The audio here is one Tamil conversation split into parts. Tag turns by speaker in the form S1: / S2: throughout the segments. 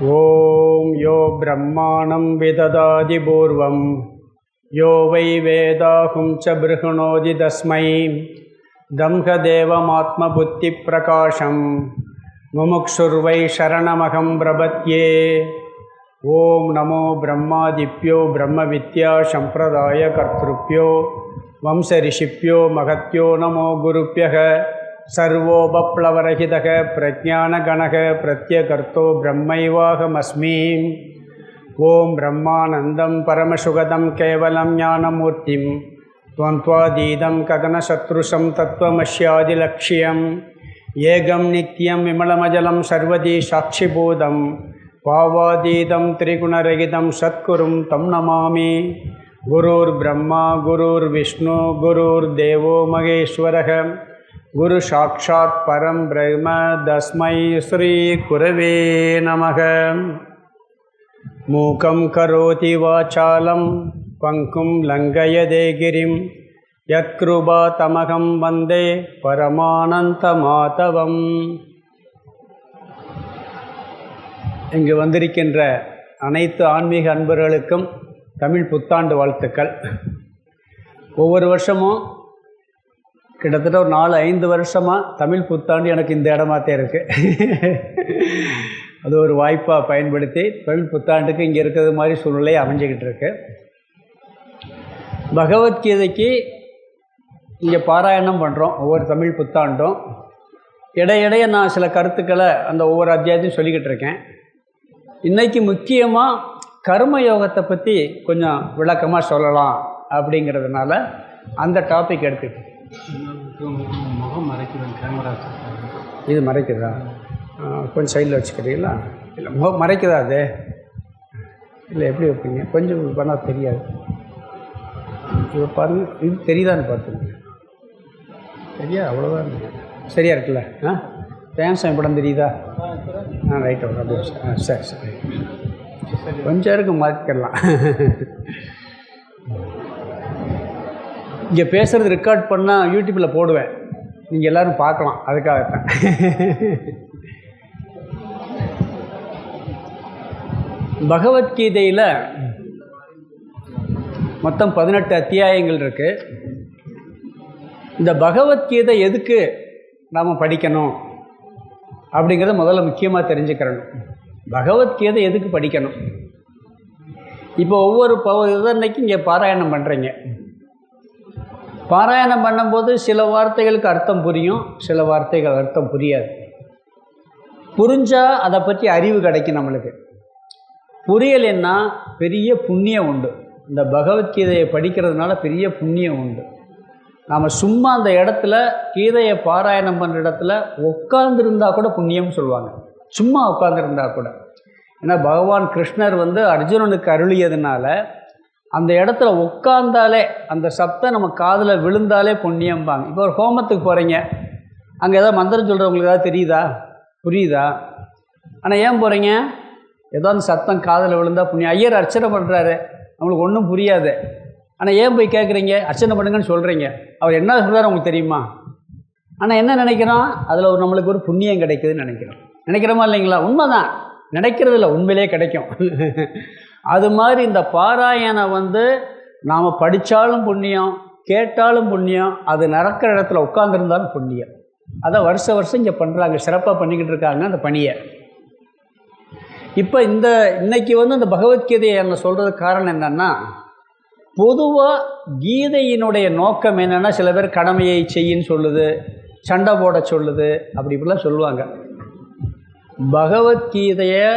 S1: ஓம் யோ பிரம்மாணம் விததாதி பூர்வம் யோ வை வேதாஹும் ச ப்ருஹுணோதி தஸ்மை தம்ஹதேவமாத்ம புத்தி பிரகாசம் முமுக்ஷுர்வை சரணமகம் பிரபத்யே. ஓம் நமோ பிரம்மாதிப்யோ பிரம்ம வித்யா சம்பிரதாய கர்த்ருப்யோ வம்ச ரிஷிப்யோ மகத்யோ நமோ குருப்யக. சர்வோபப்ளவரஹிதக பிரஜானகணக பிரத்யகர்த்தோ பிரம்மைவாகமஸ்மி. ஓம் பிரம்மானந்தம் பரமசுகதம் கேவலம் ஞானமூர்த்திம் துவந்த்வாதீதம் ககனசத்ருஷம் தத்துவமஸ்யாதிலக்ஷ்யம் ஏகம் நித்யம் விமலமஜலம் சர்வதி சாட்சிபூதம் பாவாதீதம் திரிகுணரகிதம் சத்குரும் தம் நமாமி. குருர் பிரம்மா குருர் விஷ்ணு குருர் தேவோ மகேஸ்வரக குரு சாட்சாத் பரம் பிரம்ம தஸ்மை ஸ்ரீ குரவே நமக. மூகம் கரோதி வாசாலம் பங்கும் லங்கயதே கிரிம் யத்கிருபா தமகம் வந்தே பரமானந்த மாதவம். இங்கு வந்திருக்கின்ற அனைத்து ஆன்மீக அன்பர்களுக்கும் தமிழ் புத்தாண்டு வாழ்த்துக்கள். ஒவ்வொரு வருஷமும் கிட்டத்தட்ட ஒரு 4-5 வருஷமாக தமிழ் புத்தாண்டு எனக்கு இந்த இடமாத்தே இருக்குது. அது ஒரு வாய்ப்பாக பயன்படுத்தி தமிழ் புத்தாண்டுக்கு இங்கே இருக்கிறது மாதிரி சூழ்நிலை அமைஞ்சிக்கிட்டு இருக்கு. பகவத்கீதைக்கு இங்கே பாராயணம் பண்ணுறோம் ஒவ்வொரு தமிழ் புத்தாண்டும். இடையிடைய நான் சில கருத்துக்களை அந்த ஒவ்வொரு அத்தியாயத்தையும் சொல்லிக்கிட்டு இருக்கேன். இன்றைக்கி முக்கியமாக கர்ம யோகத்தை பற்றி கொஞ்சம் விளக்கமாக சொல்லலாம் அப்படிங்கிறதுனால அந்த டாபிக் எடுத்துக்கிட்டு.
S2: முகம் மறைக்குது கேமரா.
S1: இது மறைக்குதா? கொஞ்சம் சைடில் வச்சுக்கிறீங்களா? இல்லை முகம் மறைக்குதா? அது இல்லை, எப்படி வைப்பீங்க? கொஞ்சம் பண்ணால் தெரியாது. இப்போ பாருங்க, இது தெரியுதான்னு பார்த்துங்க. சரியா? அவ்வளோதான். சரியா இருக்குல்ல? தேங்க்ஸ். படம் தெரியுதா? ரைட். அப்படியே சரி சரி. கொஞ்சம் இருக்கு, மாற்றிக்கலாம். இங்கே பேசுகிறது ரெக்கார்ட் பண்ணால் யூடியூப்பில் போடுவேன், நீங்கள் எல்லோரும் பார்க்கலாம். அதுக்காகத்தான். பகவத்கீதையில் மொத்தம் 18 அத்தியாயங்கள் இருக்குது. இந்த பகவத்கீதை எதுக்கு நாம் படிக்கணும் அப்படிங்கிறத முதல்ல முக்கியமாக தெரிஞ்சுக்கிறணும். பகவத்கீதை எதுக்கு படிக்கணும்? இப்போ ஒவ்வொரு இதன்னைக்கும் இங்கே பாராயணம் பண்ணுறீங்க. பாராயணம் பண்ணும்போது சில வார்த்தைகளுக்கு அர்த்தம் புரியும், சில வார்த்தைகள் அர்த்தம் புரியாது. புரிஞ்சால் அதை பற்றி அறிவு கிடைக்கும் நம்மளுக்கு. புரியலைன்னா பெரிய புண்ணியம் உண்டு. இந்த பகவத்கீதையை படிக்கிறதுனால பெரிய புண்ணியம் உண்டு. நாம் சும்மா அந்த இடத்துல கீதையை பாராயணம் பண்ணுற இடத்துல உட்கார்ந்துருந்தா கூட புண்ணியம்னு சொல்லுவாங்க. சும்மா உட்கார்ந்துருந்தா கூட. ஏன்னா பகவான் கிருஷ்ணர் அர்ஜுனனுக்கு அருளியதுனால அந்த இடத்துல உட்கார்ந்தாலே அந்த சப்தம் நம்ம காதில் விழுந்தாலே புண்ணியம்பாங்க. இப்போ ஒரு ஹோமத்துக்கு போகிறீங்க, அங்கே ஏதாவது மந்திரம் சொல்கிறவங்களுக்கு ஏதாவது தெரியுதா, புரியுதா? ஆனால் ஏன் போகிறீங்க? ஏதோ அந்த சத்தம் காதில் விழுந்தால் புண்ணியம். ஐயர் அர்ச்சனை பண்ணுறாரு, நம்மளுக்கு ஒன்றும் புரியாது. ஆனால் ஏன் போய் கேட்குறீங்க? அர்ச்சனை பண்ணுங்கன்னு சொல்கிறீங்க. அவர் என்ன சொல்கிறார் உங்களுக்கு தெரியுமா? ஆனால் என்ன நினைக்கிறோம்? அதில் நம்மளுக்கு ஒரு புண்ணியம் கிடைக்குதுன்னு நினைக்கிறோமா இல்லைங்களா? உண்மைதான், நினைக்கிறது இல்லை, உண்மையிலே கிடைக்கும். அது மாதிரி இந்த பாராயணம் நாம் படித்தாலும் புண்ணியம், கேட்டாலும் புண்ணியம், அது நடக்கிற இடத்துல உட்கார்ந்துருந்தாலும் புண்ணியம். அதை வருஷம் இங்கே பண்ணுறாங்க, சிறப்பாக பண்ணிக்கிட்டு இருக்காங்க அந்த பணியை. இப்போ இன்னைக்கு இந்த பகவத்கீதையை என்ன சொல்கிறதுக்கு காரணம் என்னென்னா, பொதுவாக கீதையினுடைய நோக்கம் என்னென்னா, சில பேர் கடமையை செய்யின்னு சொல்லுது, சண்டை போட சொல்லுது, அப்படி இப்படிலாம் சொல்லுவாங்க. பகவத்கீதையை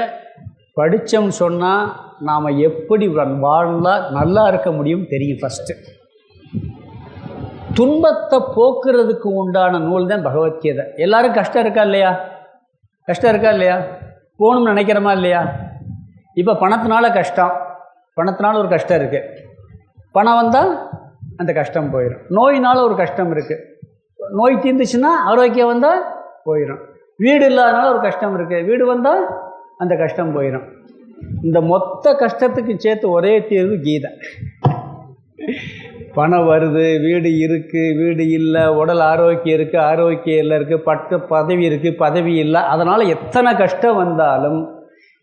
S1: படித்தோம்னு சொன்னால் நாம் எப்படி வாழ்ந்தால் நல்லா இருக்க முடியும் தெரியும். ஃபஸ்ட்டு துன்பத்தை போக்குறதுக்கு உண்டான நூல் தான் பகவத்கீதை. எல்லோரும் கஷ்டம் இருக்கா இல்லையா? கஷ்டம் இருக்கா இல்லையா? போகணும்னு நினைக்கிறோமா இல்லையா? இப்போ பணத்தினால கஷ்டம், பணத்தினால ஒரு கஷ்டம் இருக்குது. பணம் வந்தால் அந்த கஷ்டம் போயிடும். நோயினால் ஒரு கஷ்டம் இருக்குது, நோய் தீர்ந்துச்சுன்னா ஆரோக்கியம் வந்தால் போயிடும். வீடு இல்லாதனால ஒரு கஷ்டம் இருக்குது, வீடு வந்தால் அந்த கஷ்டம் போயிடும். இந்த மொத்த கஷ்டத்துக்கு சேர்த்து ஒரே தீர்வு கீதை. பணம் வருது, வீடு இருக்குது, வீடு இல்லை, உடல் ஆரோக்கியம் இருக்குது, ஆரோக்கியம் இல்லை இருக்குது, பதவி இருக்குது, பதவி இல்லை. அதனால் எத்தனை கஷ்டம் வந்தாலும்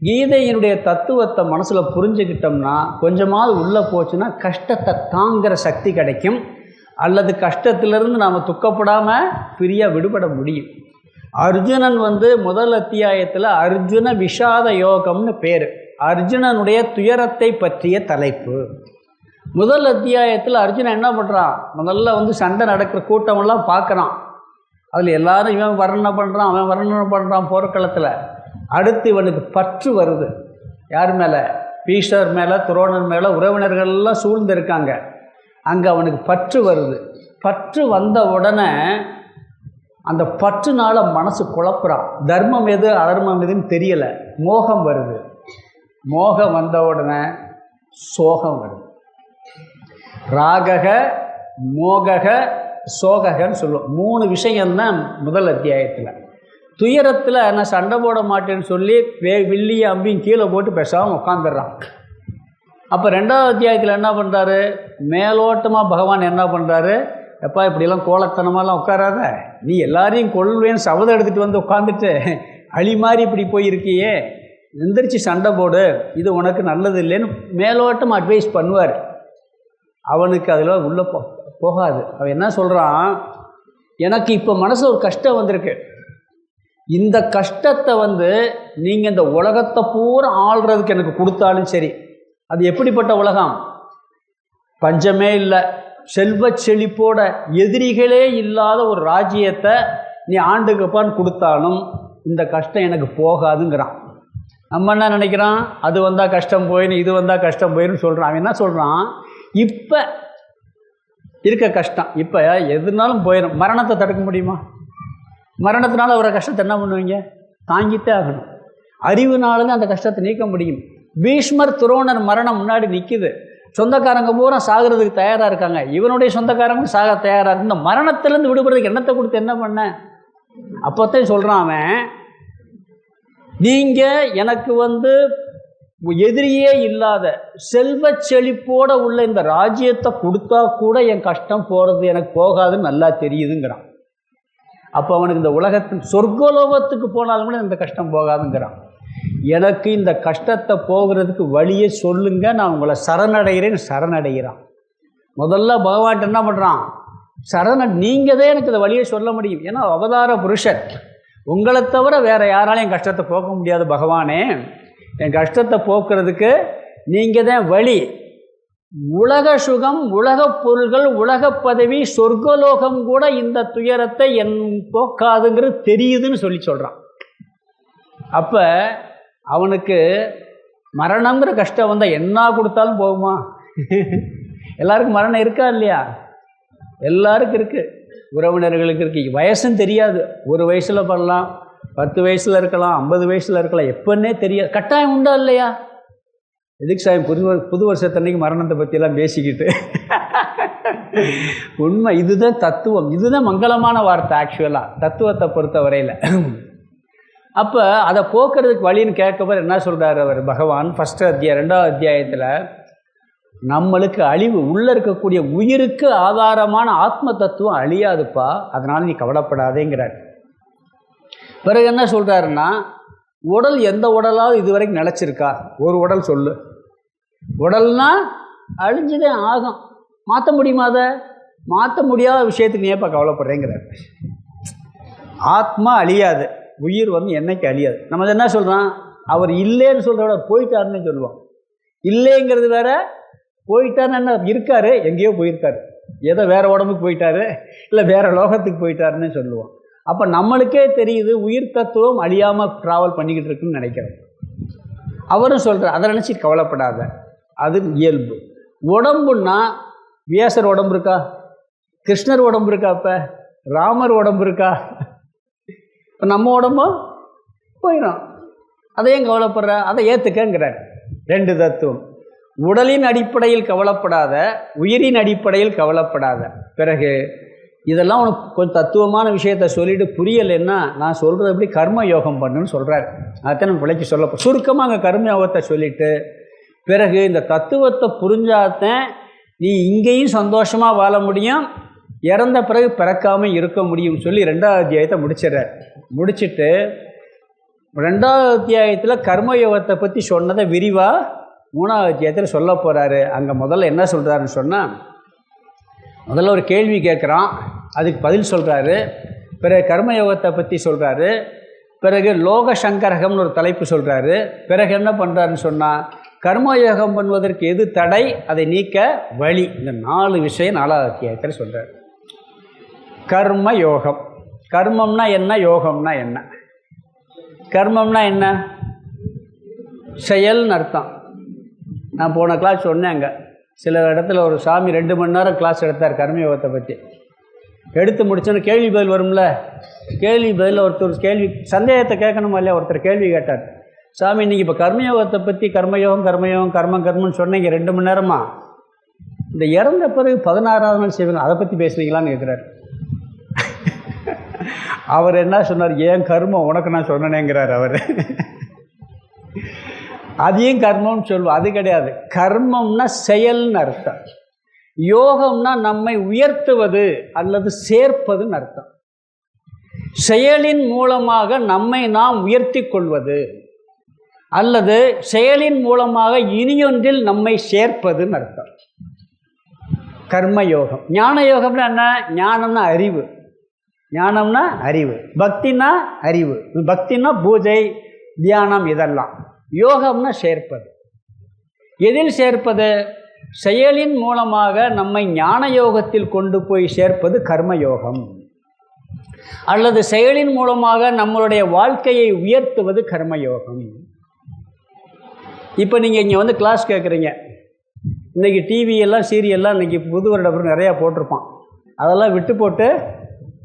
S1: கீதையினுடைய தத்துவத்தை மனசில் புரிஞ்சுக்கிட்டோம்னா கொஞ்சமாவது உள்ளே போச்சுன்னா கஷ்டத்தை தாங்குகிற சக்தி கிடைக்கும், கஷ்டத்திலிருந்து நாம் துக்கப்படாமல் ஃப்ரீயாக விடுபட முடியும். அர்ஜுனன் முதல் அத்தியாயத்தில் அர்ஜுன விஷாத யோகம்னு பேர். அர்ஜுனனுடைய துயரத்தை பற்றிய தலைப்பு. முதல் அத்தியாயத்தில் அர்ஜுனன் என்ன பண்ணுறான், முதல்ல சண்டை நடக்கிற கூட்டமெல்லாம் பார்க்குறான். அதில் எல்லாரும் இவன் வர்ணனை பண்ணுறான், அவன் வர்ணனை பண்ணுறான் போர்க்களத்தில். அடுத்து இவனுக்கு பற்று வருது. யார் மேலே? பீஷ்மர் மேலே, துரோணர் மேலே. உறவினர்கள்லாம் சூழ்ந்து இருக்காங்க. அங்கே அவனுக்கு பற்று வருது. பற்று வந்த உடனே அந்த பற்றுனால மனசு குழப்புறான். தர்மம் எது அதர்மம் எதுன்னு தெரியலை. மோகம் வருது. மோகம் வந்த உடனே சோகம் வருது. ராகக, மோகக, சோகன்னு சொல்லுவோம். 3 விஷயம்தான் முதல் அத்தியாயத்தில். துயரத்தில் நான் சண்டை போட மாட்டேன்னு சொல்லி வில்லியும் அம்பியும் கீழே போட்டு பேசாமல் உட்காந்துடுறான். அப்போ 2வது அத்தியாயத்தில் என்ன பண்ணுறாரு, மேலோட்டமாக பகவான் என்ன பண்ணுறாரு, எப்பா இப்படிலாம் கோலத்தனமாலாம் உட்காராத, நீ எல்லாரையும் கொள்வேன்னு சபதம் எடுத்துகிட்டு உட்காந்துட்டு அழி மாதிரி இப்படி போயிருக்கியே, எந்திரிச்சு சண்டை போடு, இது உனக்கு நல்லது இல்லைன்னு மேலோட்டமாக அட்வைஸ் பண்ணுவார். அவனுக்கு அதில் உள்ளே போகாது. அவன் என்ன சொல்கிறான், எனக்கு இப்போ மனசில் ஒரு கஷ்டம் வந்திருக்கு, இந்த கஷ்டத்தை நீங்கள் இந்த உலகத்தை பூரா ஆள்றதுக்கு எனக்கு கொடுத்தாலும் சரி, அது எப்படிப்பட்ட உலகம், பஞ்சமே இல்லை, செல்வ செழிப்போட எதிரிகளே இல்லாத ஒரு ராஜ்யத்தை நீ ஆண்டுக்குப்பான்னு கொடுத்தாலும் இந்த கஷ்டம் எனக்கு போகாதுங்கிறான். நம்ம என்ன நினைக்கிறான், அது வந்தால் கஷ்டம் போயின்னு, இது வந்தால் கஷ்டம் போயின்னு சொல்கிறான். அவன் என்ன சொல்கிறான், இப்போ இருக்க கஷ்டம் இப்போ எதுனாலும் போயிடும். மரணத்தை தடுக்க முடியுமா? மரணத்தினால ஒரு கஷ்டத்தை என்ன பண்ணுவீங்க, தாங்கிட்டே ஆகணும். அறிவுனாலும் அந்த கஷ்டத்தை நீக்க முடியும். பீஷ்மர் துரோணர் மரணம் முன்னாடி நிற்கிது. சொந்தக்காரங்க பூரா சாகிறதுக்கு தயாராக இருக்காங்க. இவனுடைய சொந்தக்காரங்க சாக தயாராக இருக்கு. இந்த மரணத்திலேருந்து விடுபடுறதுக்கு எண்ணத்தை கொடுத்து என்ன பண்ண? அப்போத்தான் சொல்கிறான் அவன், நீங்கள் எனக்கு எதிரியே இல்லாத செல்வ செழிப்போடு உள்ள இந்த ராஜ்யத்தை கொடுத்தா கூட என் கஷ்டம் போகிறது எனக்கு போகாதுன்னு நல்லா தெரியுதுங்கிறான். அப்போ அவனுக்கு இந்த உலகத்தின் சொர்க்கலோகத்துக்கு போனாலும் கூட இந்த கஷ்டம் போகாதுங்கிறான். எனக்கு இந்த கஷ்டத்தை போகிறதுக்கு வழியை சொல்லுங்க, நான் உங்களை சரணடைகிறான். முதல்ல பகவான் என்ன பண்ணுறான், நீங்கள் தான் எனக்கு இந்த வழியை சொல்ல முடியும். ஏன்னா அவதார புருஷர், உங்களை தவிர வேறு யாராலையும் என் கஷ்டத்தை போக்க முடியாது. பகவானே, என் கஷ்டத்தை போக்குறதுக்கு நீங்கள் தான் வழி. உலக சுகம், உலகப் பொருள்கள், உலக பதவி, சொர்க்கலோகம் கூட இந்த துயரத்தை என் போக்காதுங்கிறது தெரியுதுன்னு சொல்கிறான். அப்போ அவனுக்கு மரணங்கிற கஷ்டம் வந்தால் என்ன கொடுத்தாலும் போகுமா? எல்லாருக்கும் மரணம் இருக்கா இல்லையா? எல்லாருக்கும் இருக்குது. உறவினர்களுக்கு இருக்குது. வயசும் தெரியாது. 1 வயசில் பண்ணலாம், 10 வயசில் இருக்கலாம், 50 வயசில் இருக்கலாம், எப்பன்னே தெரியாது. கட்டாயம் உண்டா இல்லையா? எதுக்கு சாமி புது வருஷத்தன்னைக்கு மரணத்தை பற்றியெல்லாம் பேசிக்கிட்டு? உண்மை இதுதான் தத்துவம். இதுதான் மங்களமான வார்த்தை ஆக்சுவலாக தத்துவத்தை பொறுத்த வரையில். அப்போ அதை போக்குறதுக்கு வழின்னு கேட்கவர் என்ன சொல்கிறார் அவர் பகவான், 2வது அத்தியாயத்தில் நம்மளுக்கு அழிவு உள்ளே இருக்கக்கூடிய உயிருக்கு ஆதாரமான ஆத்ம தத்துவம் அழியாதுப்பா, அதனால் நீ கவலைப்படாதேங்கிறார். பிறகு என்ன சொல்கிறாருன்னா, உடல் எந்த உடலாவது இது வரைக்கும் நிலச்சிருக்கா? ஒரு உடல் சொல்லு. உடல்னா அழிஞ்சுதே ஆகும், மாற்ற முடியுமா? அதை மாற்ற முடியாத விஷயத்துக்கு நீ எப்போ கவலைப்படுறேங்கிறார். ஆத்மா அழியாது, உயிர் என்னைக்கு அழியாது. நம்ம என்ன சொல்கிறோம், அவர் இல்லைன்னு சொல்கிறோட போயிட்டாருன்னு சொல்லுவோம். இல்லைங்கிறது வேற, போயிட்டாருன்னு என்ன, இருக்காரு, எங்கேயோ போயிருக்காரு, ஏதோ வேறு உடம்புக்கு போயிட்டாரு, இல்லை வேறு லோகத்துக்கு போயிட்டாருன்னு சொல்லுவோம். அப்போ நம்மளுக்கே தெரியுது உயிர் தத்துவம் அழியாமல் ட்ராவல் பண்ணிக்கிட்டு இருக்குன்னு நினைக்கிறேன். அவரும் சொல்கிறார், அதை நினச்சி கவலைப்படாத, அது இயல்பு. உடம்புன்னா வியாசர் உடம்பு இருக்கா? கிருஷ்ணர் உடம்பு இருக்கா? இப்போ ராமர் உடம்பு இருக்கா? இப்போ நம்ம உடம்பும் போயிடும். அதையும் கவலைப்படுற, அதை ஏற்றுக்கங்கிறார். 2 தத்துவம். உடலின் அடிப்படையில் கவலைப்படாத, உயிரின் அடிப்படையில் கவலைப்படாத. பிறகு இதெல்லாம் உனக்கு கொஞ்சம் தத்துவமான விஷயத்த சொல்லிவிட்டு புரியலைன்னா நான் சொல்கிறது எப்படி கர்ம யோகம் பண்ணுன்னு சொல்கிறார். அதைத்தான் நம்ம விளக்கி சொல்ல சுருக்கமாக அங்கே கர்ம யோகத்தை சொல்லிவிட்டு, பிறகு இந்த தத்துவத்தை புரிஞ்சாதான் நீ இங்கேயும் சந்தோஷமாக வாழ முடியும், இறந்த பிறகு பிறக்காமல் இருக்க முடியும் சொல்லி 2வது அத்தியாயத்தை முடிச்சிடறார். முடிச்சுட்டு 2வது அத்தியாயத்தில் கர்மயோகத்தை பற்றி சொன்னதை விரிவாக 3வது அத்தியாயத்தில் சொல்ல போகிறாரு. அங்கே முதல்ல என்ன சொல்கிறாருன்னு சொன்னால், முதல்ல ஒரு கேள்வி கேட்குறான், அதுக்கு பதில் சொல்கிறாரு. பிறகு கர்மயோகத்தை பற்றி சொல்கிறாரு. பிறகு லோக சங்கரகம்னு ஒரு தலைப்பு சொல்கிறாரு. பிறகு என்ன பண்ணுறாருன்னு சொன்னால், கர்மயோகம் பண்ணுவதற்கு எது தடை, அதை நீக்க வழி. இந்த 4 விஷயம் 4வது அத்தியாயத்தில் சொல்கிறார். கர்மயோகம். கர்மம்னா என்ன, யோகம்னா என்ன? கர்மம்னா என்ன? செயல்னு அர்த்தம். நான் போன கிளாஸ் சொன்னேங்க, சில இடத்துல ஒரு சாமி 2 மணி நேரம் கிளாஸ் எடுத்தார் கர்மயோகத்தை பற்றி. எடுத்து முடிச்சோன்னு கேள்வி பதில் வரும்ல, கேள்வி பதில் ஒருத்தர் கேள்வி சந்தேகத்தை கேட்கணுமா இல்லையா, ஒருத்தர் கேள்வி கேட்டார், சாமி இன்றைக்கி இப்போ கர்மயோகத்தை பற்றி கர்மயோகம் கர்மம்னு சொன்னீங்க 2 மணி நேரமா, இந்த இறந்த பிறகு 16வது நாள் செய்வீங்க, அதை பற்றி பேசுவீங்களான்னு கேட்குறாரு. அவர் என்ன சொன்னார், ஏன் கர்மம் உனக்கு நான் சொன்னேங்கிறார் அவர். அதையும் கர்மம்னு சொல்லுவோம், அது கிடையாது. கர்மம்னா செயல்னு அர்த்தம். யோகம்னா நம்மை உயர்த்துவது அல்லது சேர்ப்பதுன்னு அர்த்தம். செயலின் மூலமாக நம்மை நாம் உயர்த்தி கொள்வது அல்லது செயலின் மூலமாக இனியொன்றில் நம்மை சேர்ப்பதுன்னு அர்த்தம் கர்மயோகம். ஞான யோகம்னா என்ன? ஞானம்னா அறிவு, ஞானம்னா அறிவு, பக்தினா அறிவு, பக்தினா பூஜை தியானம், இதெல்லாம். யோகம்னா சேர்ப்பது. எதில் சேர்ப்பது? செயலின் மூலமாக நம்மை ஞான யோகத்தில் கொண்டு போய் சேர்ப்பது கர்மயோகம், அல்லது செயலின் மூலமாக நம்மளுடைய வாழ்க்கையை உயர்த்துவது கர்மயோகம். இப்போ நீங்கள் இங்கே வந்து கிளாஸ் கேட்குறீங்க, இன்றைக்கி டிவியெல்லாம் சீரியல்லாம் இன்றைக்கி புது வருட அப்புறம் நிறையா போட்டிருப்பான், அதெல்லாம் விட்டு போட்டு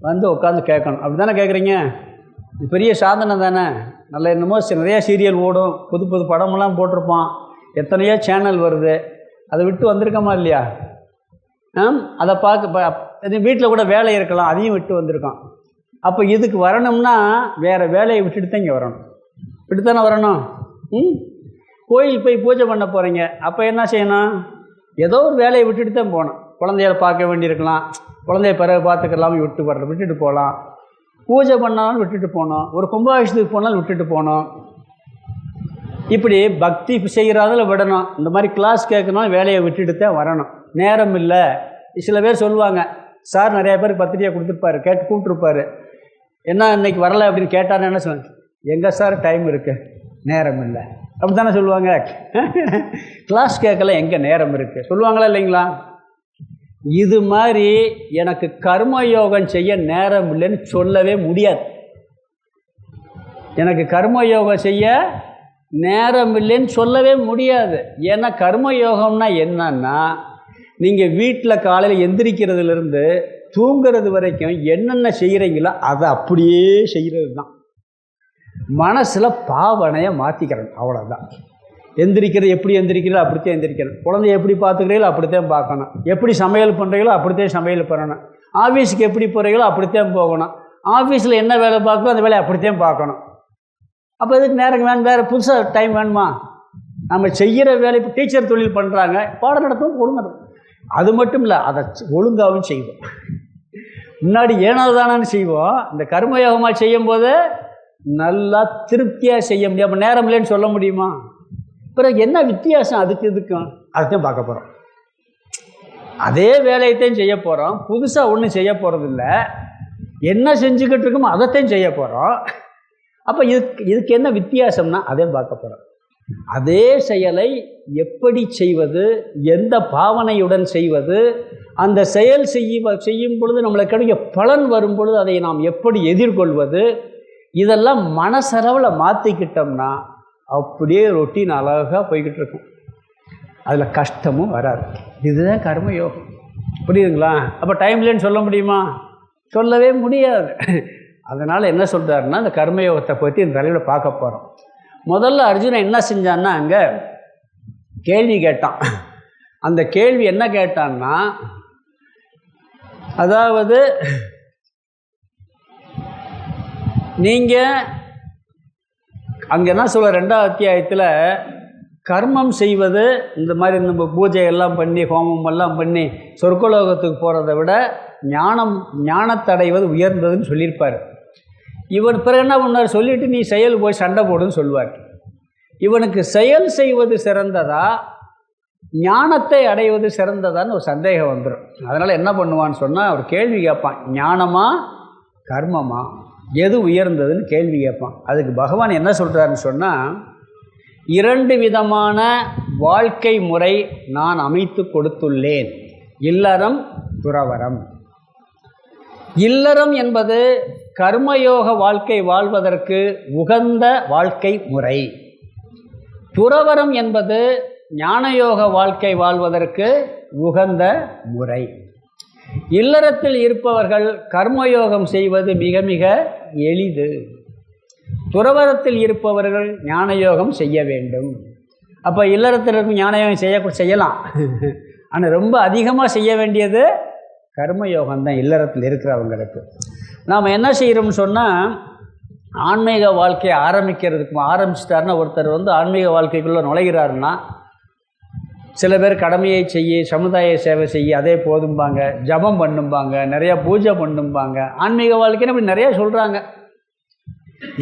S1: வந்து உட்காந்து கேட்கணும். அப்படி தானே கேட்குறீங்க? இது பெரிய சாதனை தானே. நல்ல என்னமோ நிறையா சீரியல் ஓடும், புது புது படமெல்லாம் போட்டிருப்பான், எத்தனையோ சேனல் வருது, அதை விட்டு வந்திருக்கோமா இல்லையா? அதை பார்க்க வீட்டில் கூட வேலை இருக்கலாம், அதையும் விட்டு வந்திருக்கான். அப்போ இதுக்கு வரணும்னா வேறு வேலையை விட்டுட்டு தான் இங்கே வரணும். விட்டு தானே வரணும். கோயில் போய் பூஜை பண்ண போகிறீங்க, அப்போ என்ன செய்யணும்? ஏதோ ஒரு வேலையை விட்டுட்டு தான் போகணும். குழந்தைகளை பார்க்க வேண்டியிருக்கலாம், குழந்தைய பிறகு பார்த்துக்கலாமல் விட்டுட்டு போகலாம். பூஜை பண்ணாலும் விட்டுட்டு போகணும், ஒரு கும்பாபிஷேகத்துக்கு போனாலும் விட்டுட்டு போகணும். இப்படி பக்தி செய்கிறதில் விடணும். இந்த மாதிரி கிளாஸ் கேட்கணும், வேலையை விட்டுட்டு தான் வரணும். நேரம் இல்லை. சில பேர் சொல்லுவாங்க, சார் நிறையா பேர் பத்திரிக்கை கொடுத்துருப்பாரு, கூப்பிட்ருப்பாரு, என்ன இன்றைக்கி வரலை அப்படின்னு கேட்டாருன்னு என்ன சொல்லுவாங்க, எங்கே சார் டைம் இருக்குது, நேரம் இல்லை, அப்படி தானே சொல்லுவாங்க. கிளாஸ் கேட்கல எங்கே நேரம் இருக்குது சொல்லுவாங்களா இல்லைங்களா? இது மாதிரி எனக்கு கர்மயோகம் செய்ய நேரம் இல்லைன்னு சொல்லவே முடியாது. எனக்கு கர்மயோகம் செய்ய நேரம் இல்லைன்னு சொல்லவே முடியாது. ஏன்னா கர்மயோகம்னா என்னன்னா, நீங்கள் வீட்டில் காலையில் எந்திரிக்கிறதுலேருந்து தூங்கிறது வரைக்கும் என்னென்ன செய்கிறீங்களோ அதை அப்படியே செய்கிறது தான். மனசில் பாவனையை மாற்றிக்கிறேன், அவ்வளோதான். எந்திரிக்கிறது எப்படி எந்திரிக்கிறதோ அப்படித்தான் எந்திரிக்கணும். குழந்தைய எப்படி பார்த்துக்கிறீங்களோ அப்படித்தான் பார்க்கணும். எப்படி சமையல் பண்ணுறீங்களோ அப்படித்தான் சமையல் பண்ணணும். ஆஃபீஸுக்கு எப்படி போகிறீங்களோ அப்படித்தான் போகணும். ஆஃபீஸில் என்ன வேலை பார்க்கணும் அந்த வேலையை அப்படித்தான் பார்க்கணும். அப்போ இதுக்கு நேரம் வேணும், வேறு புதுசாக டைம் வேணுமா? நம்ம செய்கிற வேலை, இப்போ டீச்சர் தொழில் பண்ணுறாங்க, பாடம் நடத்தும் ஒழுங்காக, அது மட்டும் இல்லை, அதை ஒழுங்காகவும் செய்வோம். முன்னாடி ஏனாதானு செய்வோம். இந்த கர்மயோகமாக செய்யும்போது நல்லா திருப்தியாக செய்ய முடியும். அப்போ நேரம் இல்லைன்னு சொல்ல முடியுமா? பிறகு என்ன வித்தியாசம் அதுக்கு இதுக்கும்? அதைத்தான் பார்க்க போகிறோம். அதே வேலையைத்தான் செய்ய போகிறோம், புதுசாக ஒன்றும் செய்ய போகிறதில்ல. என்ன செஞ்சுக்கிட்டு இருக்கோமோ அதைத்தான் செய்ய போகிறோம். அப்போ இதுக்கு என்ன வித்தியாசம்னா அதையும் பார்க்க போகிறோம். அதே செயலை எப்படி செய்வது, எந்த பாவனையுடன் செய்வது, அந்த செயல் செய்யும் பொழுது நம்மளுக்கு கிடைக்க பலன் வரும் பொழுது அதை நாம் எப்படி எதிர்கொள்வது, இதெல்லாம் மனசளவில் மாற்றிக்கிட்டோம்னா அப்படியே ரொட்டீன் அழகாக போய்கிட்டு இருக்கும். அதில் கஷ்டமும் வராது. இதுதான் கர்மயோகம். புரியுதுங்களா? அப்போ டைம் இல்லைன்னு சொல்ல முடியுமா? சொல்லவே முடியாது. அதனால் என்ன சொல்கிறாருன்னா, இந்த கர்மயோகத்தை பற்றி இந்த தலைவில் பார்க்க போகிறோம். முதல்ல அர்ஜுனன் என்ன செஞ்சான்னா, அங்கே கேள்வி கேட்டான். அந்த கேள்வி என்ன கேட்டான்னா, அதாவது நீங்கள் அங்கே என்ன சொல்ல 2வது அத்தியாயத்தில் கர்மம் செய்வது, இந்த மாதிரி நம்ம பூஜையெல்லாம் பண்ணி ஹோமம் எல்லாம் பண்ணி சொர்க்கலோகத்துக்கு போகிறத விட ஞானத்தடைவது உயர்ந்ததுன்னு சொல்லியிருப்பார். இவன் பிறகு என்ன பண்ணார், சொல்லிவிட்டு நீ செயல் போய் சண்டை போடுன்னு சொல்லுவார். இவனுக்கு செயல் செய்வது சிறந்ததா ஞானத்தை அடைவது சிறந்ததான்னு ஒரு சந்தேகம் வந்துடும். அதனால் என்ன பண்ணுவான்னு சொன்னால் ஒரு கேள்வி கேட்பான், ஞானமா கர்மமா எது உயர்ந்ததுன்னு கேள்வி கேட்பான். அதுக்கு பகவான் என்ன சொல்கிறாருன்னு சொன்னால், 2 விதமான வாழ்க்கை முறை நான் அமைத்து கொடுத்துள்ளேன், இல்லறம் துறவரம். இல்லறம் என்பது கர்மயோக வாழ்க்கை வாழ்வதற்கு உகந்த வாழ்க்கை முறை. துறவரம் என்பது ஞானயோக வாழ்க்கை வாழ்வதற்கு உகந்த முறை. இல்லறத்தில் இருப்பவர்கள் கர்மயோகம் செய்வது மிக மிக எளிது. துறவரத்தில் இருப்பவர்கள் ஞானயோகம் செய்ய வேண்டும். அப்போ இல்லறத்தில் இருக்கும் ஞானயோகம் செய்யலாம், ஆனால் ரொம்ப அதிகமாக செய்ய வேண்டியது கர்மயோகம்தான் இல்லறத்தில் இருக்கிறவங்களுக்கு. நாம் என்ன செய்கிறோம்னு சொன்னால், ஆன்மீக வாழ்க்கையை ஆரம்பிச்சிட்டாருன்னா ஒருத்தர் ஆன்மீக வாழ்க்கைக்குள்ளே நுழைகிறாருன்னா, சில பேர் கடமையை செய்ய, சமுதாய சேவை செய்ய, அதே போதும்பாங்க, ஜபம் பண்ணும்பாங்க, நிறையா பூஜை பண்ணும்பாங்க. ஆன்மீக வாழ்க்கைன்னு அப்படி நிறையா சொல்கிறாங்க.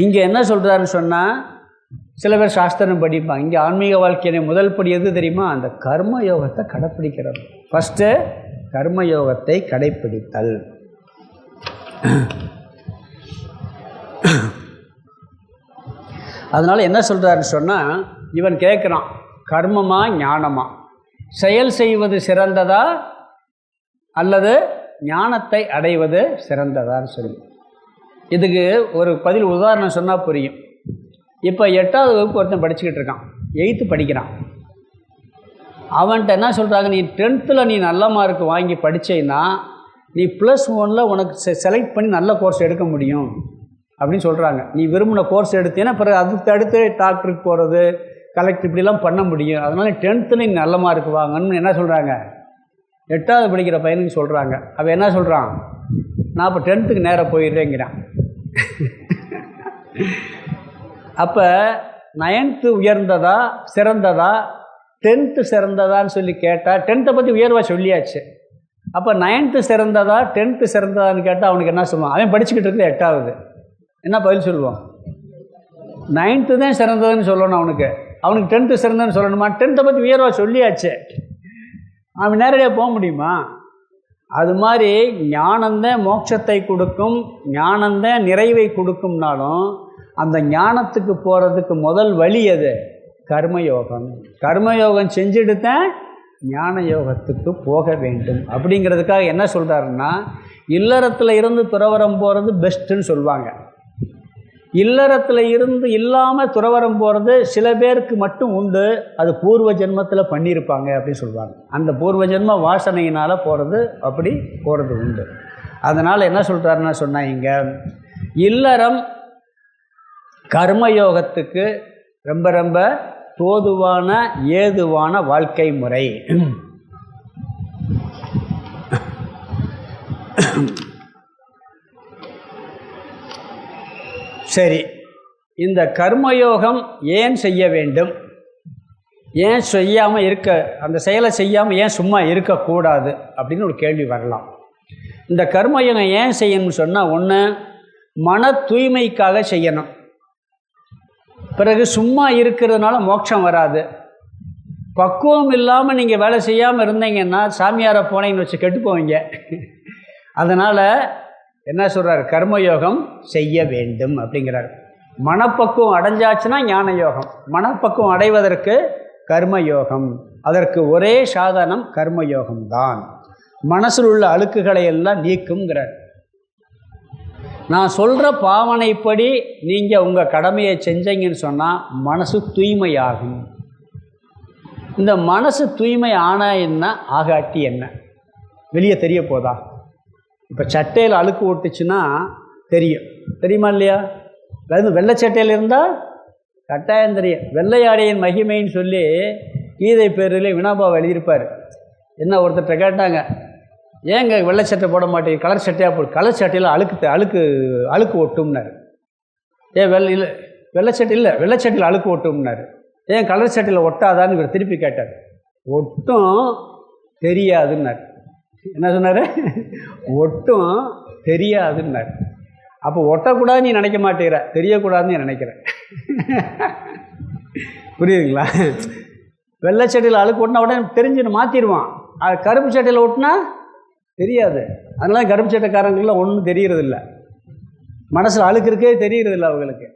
S1: இங்கே என்ன சொல்கிறாருன்னு சொன்னால், சில பேர் சாஸ்திரம் படிப்பாங்க. இங்கே ஆன்மீக வாழ்க்கையினை முதல் படி எது தெரியுமா, அந்த கர்மயோகத்தை கடைப்பிடிக்கிறது. ஃபஸ்ட்டு கர்மயோகத்தை கடைப்பிடித்தல். அதனால் என்ன சொல்கிறாருன்னு சொன்னால், இவன் கேட்குறான், கர்மமா ஞானமா, செயல் செய்வது சிறந்ததா அல்லது ஞானத்தை அடைவது சிறந்ததான்னு சொல்லி. இதுக்கு ஒரு பதில் உதாரணம் சொன்னால் புரியும். இப்போ 8வது வகுப்பு ஒருத்தன் படிச்சுக்கிட்டு இருக்கான், 8th படிக்கிறான். அவன்கிட்ட என்ன சொல்கிறாங்க, நீ 10th நீ நல்ல மார்க் வாங்கி படித்தேன்னா நீ +1 உனக்கு செலக்ட் பண்ணி நல்ல கோர்ஸ் எடுக்க முடியும் அப்படின்னு சொல்கிறாங்க. நீ விரும்பின கோர்ஸ் எடுத்தீங்கன்னா பிறகு அதுக்கு அடுத்து டாக்டருக்கு போகிறது, கலெக்டர் இப்படிலாம் பண்ண முடியும். அதனால் 10th நீ நல்ல மார்க் வாங்கன்னு என்ன சொல்கிறாங்க, 8வது படிக்கிற பையனுக்கு சொல்கிறாங்க. அவன் என்ன சொல்கிறான், நான் இப்போ 10th நேராக போயிடுறேங்கிறான். அப்போ 9th உயர்ந்ததா சிறந்ததா 10th சிறந்ததான்னு சொல்லி கேட்டால், 10th பற்றி உயர்வாக சொல்லியாச்சு. அப்போ 9th சிறந்ததா 10th சிறந்ததான்னு கேட்டால் அவனுக்கு என்ன சொல்லுவான், அவன் படிச்சுக்கிட்டு இருக்க 8வது என்ன பதில் சொல்லுவான், 9th தான் சிறந்ததுன்னு சொல்லணும். அவனுக்கு 10th சிறந்ததுன்னு சொல்லணுமா? 10th பற்றி உயர்வாக சொல்லியாச்சு, அவன் நேரடியாக போக முடியுமா? அது மாதிரி ஞானந்தான் மோட்சத்தை கொடுக்கும், ஞானந்தான் நிறைவை கொடுக்கும்னாலும் அந்த ஞானத்துக்கு போகிறதுக்கு முதல் வழி எது, கர்மயோகம். கர்மயோகம் செஞ்சுட்டு தான் ஞான யோகத்துக்கு போக வேண்டும். அப்படிங்கிறதுக்காக என்ன சொல்கிறாருன்னா, இல்லறத்தில் இருந்து துறவரம் போகிறது பெஸ்ட்டுன்னு சொல்லுவாங்க. இல்லறத்தில் இருந்து இல்லாமல் துறவரம் போகிறது சில பேருக்கு மட்டும் உண்டு, அது பூர்வ ஜென்மத்தில் பண்ணியிருப்பாங்க அப்படின்னு சொல்லுவாங்க. அந்த பூர்வ ஜென்ம வாசனையினால் போகிறது, அப்படி போகிறது உண்டு. அதனால் என்ன சொல்கிறாருன்னா சொன்னால், இங்கே இல்லறம் கர்மயோகத்துக்கு ரொம்ப ரொம்ப தோதுவான ஏதுவான வாழ்க்கை முறை. சரி, இந்த கர்மயோகம் ஏன் செய்ய வேண்டும், ஏன் செய்யாமல் இருக்க, அந்த செயலை செய்யாமல் ஏன் சும்மா இருக்கக்கூடாது அப்படின்னு ஒரு கேள்வி வரலாம். இந்த கர்மயோகம் ஏன் செய்யணும்னு சொன்னால், ஒன்று மன தூய்மைக்காக செய்யணும். பிறகு சும்மா இருக்கிறதுனால மோட்சம் வராது. பக்குவம் இல்லாமல் நீங்கள் வேலை செய்யாமல் இருந்தீங்கன்னா சாமியாரை போனீங்கன்னு வச்சு கெட்டு போவீங்க. அதனால் என்ன சொல்கிறார், கர்மயோகம் செய்ய வேண்டும் அப்படிங்கிறார். மனப்பக்குவம் அடைஞ்சாச்சுன்னா ஞான யோகம், மனப்பக்குவம் அடைவதற்கு கர்மயோகம். அதற்கு ஒரே சாதனம் கர்மயோகம்தான். மனசில் உள்ள அழுக்குகளை எல்லாம் நீக்குங்கிறார். நான் சொல்கிற பாவனைப்படி நீங்கள் உங்கள் கடமையை செஞ்சீங்கன்னு சொன்னால் மனசு தூய்மையாகும். இந்த மனசு தூய்மை ஆனால் என்ன, ஆகாட்டி என்ன, வெளியே தெரிய போதா? இப்போ சட்டையில் அழுக்கு ஓட்டுச்சுன்னா தெரியுமா இல்லையா? அதாவது வெள்ளை சட்டையில் இருந்தால் கட்டாயம் தெரியும். வெள்ளையாடையின் மகிமைன்னு சொல்லி கீதை பேரில் வினாபாவை எழுதியிருப்பார். என்ன ஒருத்தர்கிட்ட கேட்டாங்க, ஏங்க வெள்ளை சட்டை போட மாட்டேங்க, கலர் சட்டையாக போடு. கலர் சட்டையில் அழுக்கு ஒட்டும்னார். ஏன் வெள்ளை சட்டை இல்லை, வெள்ளை சட்டையில் அழுக்கு ஒட்டும்னார். ஏன் கலர் சட்டையில் ஒட்டாதான்னு இவர் திருப்பி கேட்டார். ஒட்டும் தெரியாதுன்னார். என்ன சொன்னார்? ஒட்டும் தெரியாதுன்னார். அப்போ ஒட்டக்கூடாதுன்னு நீ நினைக்க மாட்டேங்கிற, தெரியக்கூடாதுன்னு நீ நினைக்கிற. புரியுதுங்களா? வெள்ளை சட்டையில் அழுக்கு ஓட்டினா உடனே தெரிஞ்சுன்னு மாற்றிடுவான். அது கருப்பு சட்டையில் ஓட்டினா தெரியாது. அதனால கருப்பு சட்டைக்காரங்களாம் ஒன்றும் தெரியறதில்ல, மனசில் அழுக்கு இருக்கே தெரியறதில்ல அவங்களுக்கு.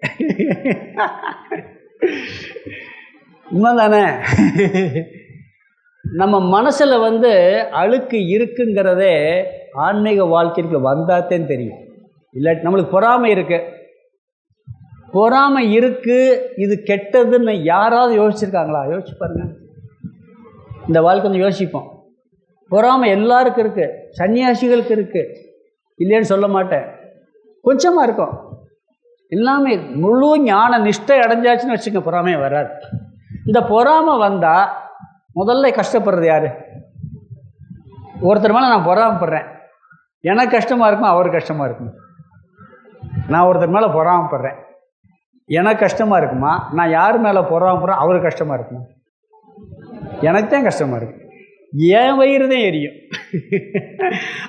S1: உண்மைதானே? நம்ம மனசில் அழுக்கு இருக்குங்கிறதே ஆன்மீக வாழ்க்கைக்கு வந்தாத்தேன்னு தெரியும். இல்லாட்டி நம்மளுக்கு பொறாமை இருக்கு, பொறாமை இருக்கு, இது கெட்டதுன்னு யாராவது யோசிச்சிருக்காங்களா? யோசிச்சு பாருங்க. இந்த வாழ்க்கை யோசிப்போம். பொறாமை எல்லாருக்கும் இருக்கு, சன்னியாசிகளுக்கு இருக்கு, இல்லைன்னு சொல்ல மாட்டேன். கொஞ்சமாக இருக்கும். எல்லாமே முழு ஞான நிஷ்டை அடைஞ்சாச்சுன்னு வச்சுக்க, பொறாமையே வராது. இந்த பொறாமை வந்தால் முதல்ல கஷ்டப்படுறது யார்? ஒருத்தர் மேலே நான் பொறாமைப்படுறேன், எனக்கு கஷ்டமாக இருக்கும், அவருக்கு கஷ்டமாக இருக்கும். நான் ஒருத்தர் மேலே பொறாமைப்படுறேன், எனக்கு கஷ்டமாக இருக்குமா? நான் யார் மேலே பொறாமைப்படுறேன், அவருக்கு கஷ்டமாக இருக்குமா? எனக்கு தான் கஷ்டமாக இருக்கும், என் வயிறு தான் எரியும்.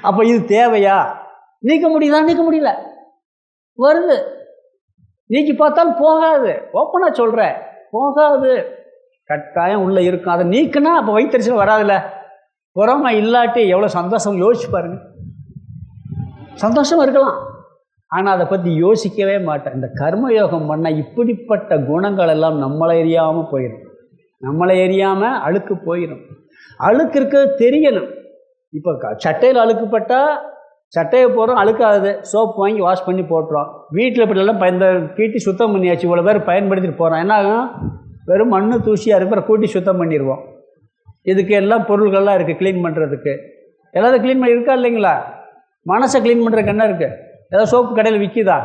S1: அப்போ இது தேவையா? நீக்க முடியுதா? நீக்க முடியல, வருது. நீக்கி பார்த்தாலும் போகாது. ஓப்பனாக சொல்கிறேன், போகாது, கட்டாயம் உள்ளே இருக்கும். அதை நீக்குனா அப்போ வயிற்றுச்சல் வராதுல்ல. பொறாமை இல்லாட்டி எவ்வளோ சந்தோஷம், யோசிச்சு பாருங்க. சந்தோஷம் இருக்கலாம், ஆனால் அதை பற்றி யோசிக்கவே மாட்டேன். இந்த கர்மயோகம் பண்ணால் இப்படிப்பட்ட குணங்கள் எல்லாம் நம்மளை எரியாமல் போயிடும். நம்மளை எரியாமல் அழுக்கு போயிடும். அழுக்கு இருக்கிறது தெரியணும். இப்போ சட்டையில் அழுக்குப்பட்டால் சட்டையை போடுறோம், அழுக்காது, சோப்பு வாங்கி வாஷ் பண்ணி போட்டுறோம். வீட்டில் இப்படிலாம் கீட்டி சுத்தம் பண்ணியாச்சு, இவ்வளோ பேர் பயன்படுத்திட்டு போகிறோம். என்ன ஆகும்? வெறும் மண் தூசியாக இருக்கிற கூட்டி சுத்தம் பண்ணிடுவோம். இதுக்கு எல்லாம் பொருள்கள்லாம் இருக்குது க்ளீன் பண்ணுறதுக்கு. எல்லாத்தையும் க்ளீன் பண்ணி இருக்கா இல்லைங்களா? மனசை க்ளீன் பண்ணுறதுக்கு என்ன இருக்குது? ஏதாவது சோப்பு கடையில் விற்கிதா?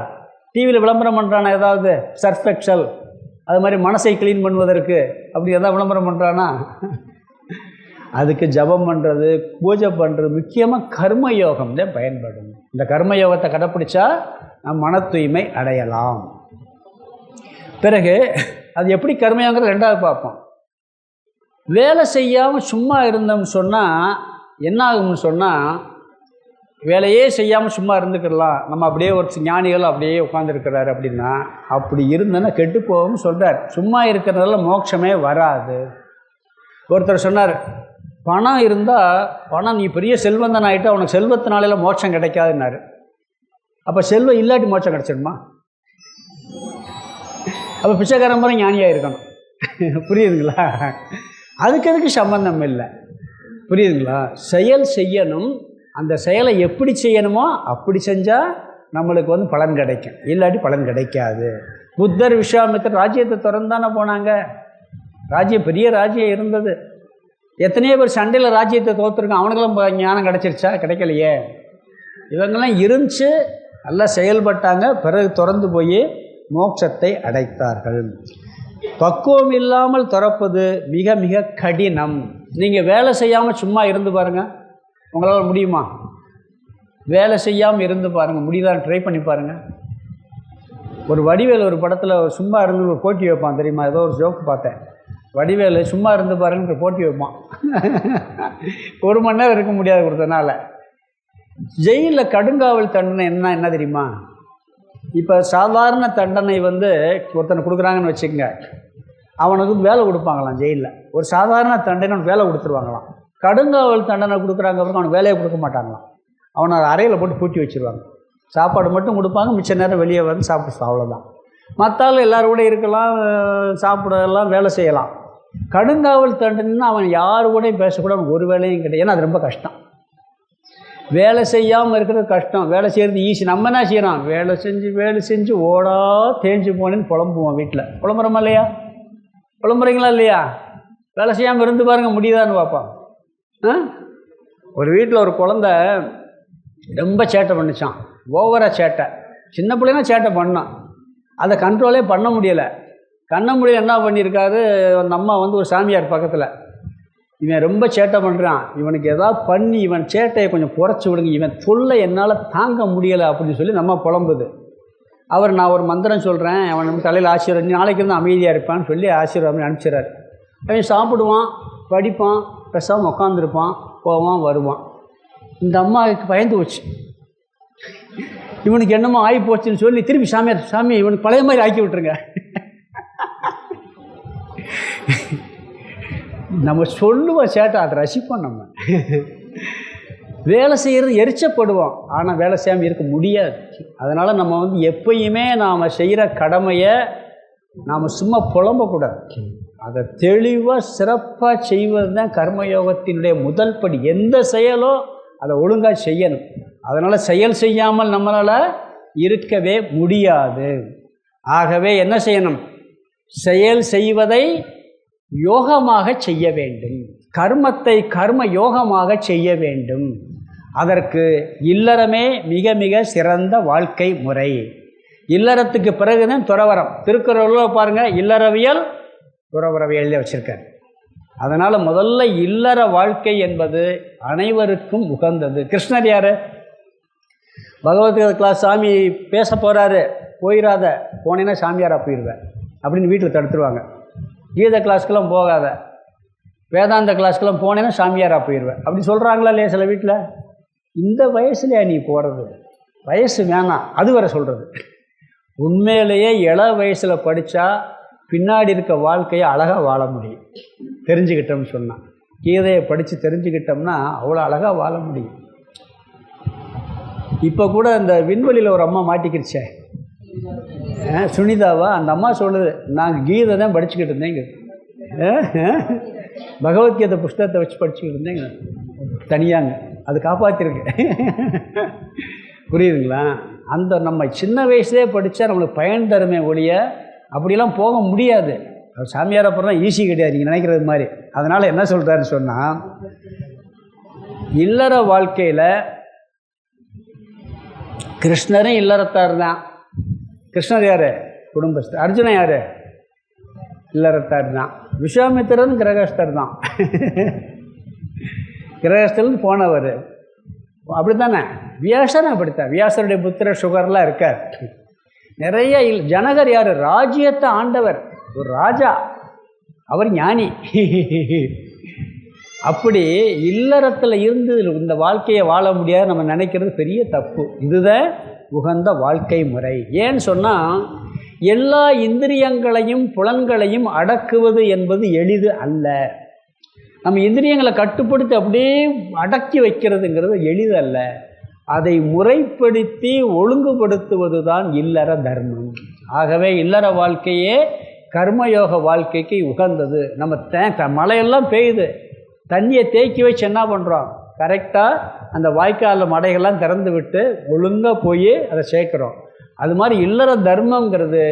S1: டிவியில் விளம்பரம் பண்ணுறானா ஏதாவது சர்ஃப் எக்ஸல்? அது மாதிரி மனசை க்ளீன் பண்ணுவதற்கு அப்படி எதாவது விளம்பரம் பண்ணுறானா? அதுக்கு ஜபம் பண்ணுறது, பூஜை பண்ணுறது, முக்கியமாக கர்மயோகம் தான் பயன்படும். இந்த கர்மயோகத்தை கடைப்பிடிச்சா நம் மன தூய்மை அடையலாம். பிறகு அது எப்படி கர்மயோகங்கிறது ரெண்டாவது பார்ப்போம். வேலை செய்யாமல் சும்மா இருந்தோம்னு சொன்னால் என்ன ஆகும்னு சொன்னால், வேலையே செய்யாமல் சும்மா இருந்துக்கிடலாம், நம்ம அப்படியே ஒரு ஞானிகள் அப்படியே உட்காந்துருக்கிறாரு அப்படின்னா, அப்படி இருந்தேன்னா கெட்டு போகும்னு சொல்கிறார். சும்மா இருக்கிறதால மோட்சமே வராது. ஒருத்தர் சொன்னார், பணம் இருந்தால் பணம் நீ பெரிய செல்வந்தன் ஆகிட்டா உனக்கு செல்வத்தினால மோட்சம் கிடைக்காதுன்னாரு. அப்போ செல்வம் இல்லாட்டி மோட்சம் கிடச்சிடுமா? அப்போ பிச்சைக்காரன் முறை ஞானியாக இருக்கணும். புரியுதுங்களா? அதுக்கு சம்பந்தம் இல்லை. புரியுதுங்களா? செயல் செய்யணும், அந்த செயலை எப்படி செய்யணுமோ அப்படி செஞ்சால் நம்மளுக்கு பலன் கிடைக்கும், இல்லாட்டி பலன் கிடைக்காது. புத்தர் விஸ்வாமித்திரர் ராஜ்யத்தை திறந்தானே போனாங்க. ராஜ்யம் பெரிய ராஜ்யம் இருந்தது. எத்தனையோ பேர் சண்டையில் ராஜ்யத்தை தோற்றுருக்கான். அவனுக்கெல்லாம் ஞானம் கிடைச்சிருச்சா? கிடைக்கலையே. இவங்கெல்லாம் இருந்துச்சு, நல்லா செயல்பட்டாங்க, பிறகு திறந்து போய் மோட்சத்தை அடைத்தார்கள். பக்குவம் இல்லாமல் திறப்பது மிக மிக கடினம். நீங்கள் வேலை செய்யாமல் சும்மா இருந்து பாருங்கள், உங்களால் முடியுமா? வேலை செய்யாமல் இருந்து பாருங்கள், முடியுதான்னு ட்ரை பண்ணி பாருங்கள். ஒரு வடிவேல் ஒரு படத்தில் சும்மா இருந்து ஒரு போட்டி வைப்பான் தெரியுமா? ஏதோ ஒரு ஜோக்கு பார்த்தேன். வடிவேல் சும்மா இருந்து பாருங்க போட்டி வைப்பான். 1 மணி நேரம் இருக்க முடியாது கொடுத்தனால. ஜெயிலில் கடுங்காவல் தண்டனை என்ன தெரியுமா? இப்போ சாதாரண தண்டனை ஒருத்தனை கொடுக்குறாங்கன்னு வச்சுக்கோங்க, அவனுக்கு வேலை கொடுப்பாங்களாம் ஜெயிலில். ஒரு சாதாரண தண்டனை அவனுக்கு வேலை கொடுத்துருவாங்களாம். கடுங்காவல் தண்டனை கொடுக்குறாங்க அப்புறம் அவனுக்கு வேலையை கொடுக்க மாட்டாங்களாம். அவனை அறையில் போட்டு பூட்டி வச்சுருவாங்க. சாப்பாடு மட்டும் கொடுப்பாங்க, மிச்ச நேரம் வெளியே சாப்பிட்டு அவ்வளோதான். மற்றாலும் எல்லோரும் கூட இருக்கலாம், சாப்பிடலாம், வேலை செய்யலாம். கடுங்காவல் தண்டனைன்னா அவன் யாரு கூட பேசக்கூட அவனுக்கு ஒரு வேலையும் கிடையாது. ஏன்னா அது ரொம்ப கஷ்டம். வேலை செய்யாமல் இருக்கிறது கஷ்டம், வேலை செய்கிறது ஈஸி. நம்ம என்ன செய்யறோம்? வேலை செஞ்சு ஓடா தேஞ்சு போனேன்னு புலம்புவோம். வீட்டில் புலம்புறோமா இல்லையா? புலம்புறீங்களா இல்லையா? வேலை செய்யாமல் இருந்து பாருங்கள், முடியுதான்னு பார்ப்போம். ஒரு வீட்டில் ஒரு குழந்த ரொம்ப சேட்டை பண்ணிச்சான், ஓவராக சேட்டை. சின்ன பிள்ளைனா சேட்டை பண்ணான், அதை கண்ட்ரோலே பண்ண முடியலை. என்ன பண்ணியிருக்காரு, அந்த அம்மா ஒரு சாமியார் பக்கத்தில், இவன் ரொம்ப சேட்டை பண்ணுறான், இவனுக்கு எதாவது பண்ணி இவன் சேட்டையை கொஞ்சம் குறைச்சி விடுங்க, இவன் தொல்லை என்னால் தாங்க முடியலை அப்படின்னு சொல்லி நம்ம புலம்புது. அவர், நான் ஒரு மந்திரம் சொல்கிறேன், அவன் நம்ம தலையில் ஆசீர்வாதம், நாளைக்கு இருந்து அமைதியாக இருப்பான்னு சொல்லி ஆசீர்வாதம் அனுப்பிச்சிடறாரு. அவன் சாப்பிடுவான், படிப்பான், பேசாமல் உட்காந்துருப்பான், போவான், வருவான். இந்த அம்மாவுக்கு பயந்து போச்சு. இவனுக்கு என்னமோ ஆகி போச்சுன்னு சொல்லி திருப்பி சாமி இவனுக்கு பழைய மாதிரி ஆக்கி விட்டுருங்க. நம்ம சொல்லுவோம் சேட்டை, அதை ரசிப்போம். நம்ம வேலை செய்கிறது எரிச்சப்படுவோம், ஆனால் வேலை செய்யாமல் இருக்க முடியாது. அதனால் நம்ம எப்பயுமே நாம் செய்கிற கடமையை நாம் சும்மா புலம்பக்கூடாது. அதை தெளிவாக சிறப்பாக செய்வது தான் கர்மயோகத்தினுடைய முதல் படி. எந்த செயலோ அதை ஒழுங்காக செய்யணும். அதனால் செயல் செய்யாமல் நம்மளால் இருக்கவே முடியாது. ஆகவே என்ன செய்யணும்? செயல் செய்வதை யோகமாக செய்ய வேண்டும். கர்மத்தை கர்ம யோகமாக செய்ய வேண்டும். அதற்கு இல்லறமே மிக மிக சிறந்த வாழ்க்கை முறை. இல்லறத்துக்கு பிறகுதான் துறவரம். திருக்குறளில் பாருங்கள், இல்லறவியல் துறவரவியல் வச்சுருக்கார். அதனால் முதல்ல இல்லற வாழ்க்கை என்பது அனைவருக்கும் உகந்தது. கிருஷ்ணர் யார்? பகவத்கீதை கிளாஸ் சாமி பேச போகிறாரு, போயிடாத, போனேன்னா சாமியாராக போயிடுவேன் அப்படின்னு வீட்டில் தடுத்துருவாங்க. கீதை கிளாஸ்க்கெல்லாம் போகாத, வேதாந்த கிளாஸ்க்கெல்லாம் போனேன்னா சாமியாராக போயிடுவேன் அப்படி சொல்கிறாங்களா இல்லையா சில வீட்டில்? இந்த வயசுலையா நீ போகிறது? வயசு வேணாம், அது வரை சொல்கிறது. உண்மையிலேயே இள வயசில் படித்தா பின்னாடி இருக்க வாழ்க்கையை அழகாக வாழ முடியும். தெரிஞ்சுக்கிட்டோம்னு சொன்னால், கீதையை படித்து தெரிஞ்சுக்கிட்டோம்னா அவ்வளோ அழகாக வாழ முடியும். இப்போ கூட இந்த விண்வெளியில் ஒரு அம்மா மாட்டிக்கிடுச்சே, சுனிதாவா, அந்த அம்மா சொல்லுது, நாங்கள் கீதை தான் படிச்சுக்கிட்டு இருந்தேங்க, பகவத்கீதை புஸ்தகத்தை வச்சு படிச்சுக்கிட்டு இருந்தேங்க தனியாங்க. அது காப்பாற்றிருக்கு. புரியுதுங்களா? அந்த நம்ம சின்ன வயசுலேயே படித்தா நம்மளுக்கு பயன் தருமே ஒழிய அப்படிலாம் போக முடியாது. சாமியார் அப்புறம் ஈஸி கிடையாது நீங்கள் நினைக்கிறது மாதிரி. அதனால் என்ன சொல்கிறாருன்னு சொன்னால், இல்லற வாழ்க்கையில் கிருஷ்ணரும் இல்லறத்தார் தான். கிருஷ்ணர் யார்? குடும்பஸ்தர். அர்ஜுனன் யார்? இல்லறத்தார் தான். விஸ்வாமித்திரன் கிரகஸ்தர் தான். கிரகஸ்தர்னு போனவர் அப்படி தானே. வியாசரும் அப்படித்தான். வியாசருடைய புத்திர சுகர்லாம் இருக்கார். நிறைய ஜனகர் யார்? ராஜ்யத்தை ஆண்டவர், ஒரு ராஜா, அவர் ஞானி. அப்படி இல்லறத்தில் இருந்து இந்த வாழ்க்கையை வாழ முடியாது நம்ம நினைக்கிறது பெரிய தப்பு. இதுதான் உகந்த வாழ்க்கை முறை. ஏன்னு சொன்னால், எல்லா இந்திரியங்களையும் புலன்களையும் அடக்குவது என்பது எளிது அல்ல. நம்ம இந்திரியங்களை கட்டுப்படுத்தி அப்படியே அடக்கி வைக்கிறதுங்கிறது எளிது அல்ல. அதை முறைப்படுத்தி ஒழுங்குபடுத்துவது தான் இல்லற தர்மம். ஆகவே இல்லற வாழ்க்கையே கர்மயோக வாழ்க்கைக்கு உகந்தது. நம்ம மழையெல்லாம் பெய்யுது, தண்ணியை தேக்கி வச்சு என்ன பண்ணுறோம்? கரெக்டாக அந்த வாய்க்காலில் மடைகள்லாம் திறந்து விட்டு ஒழுங்காக போய் அதை சேர்க்குறோம். அது மாதிரி இல்லற தர்மங்கிறது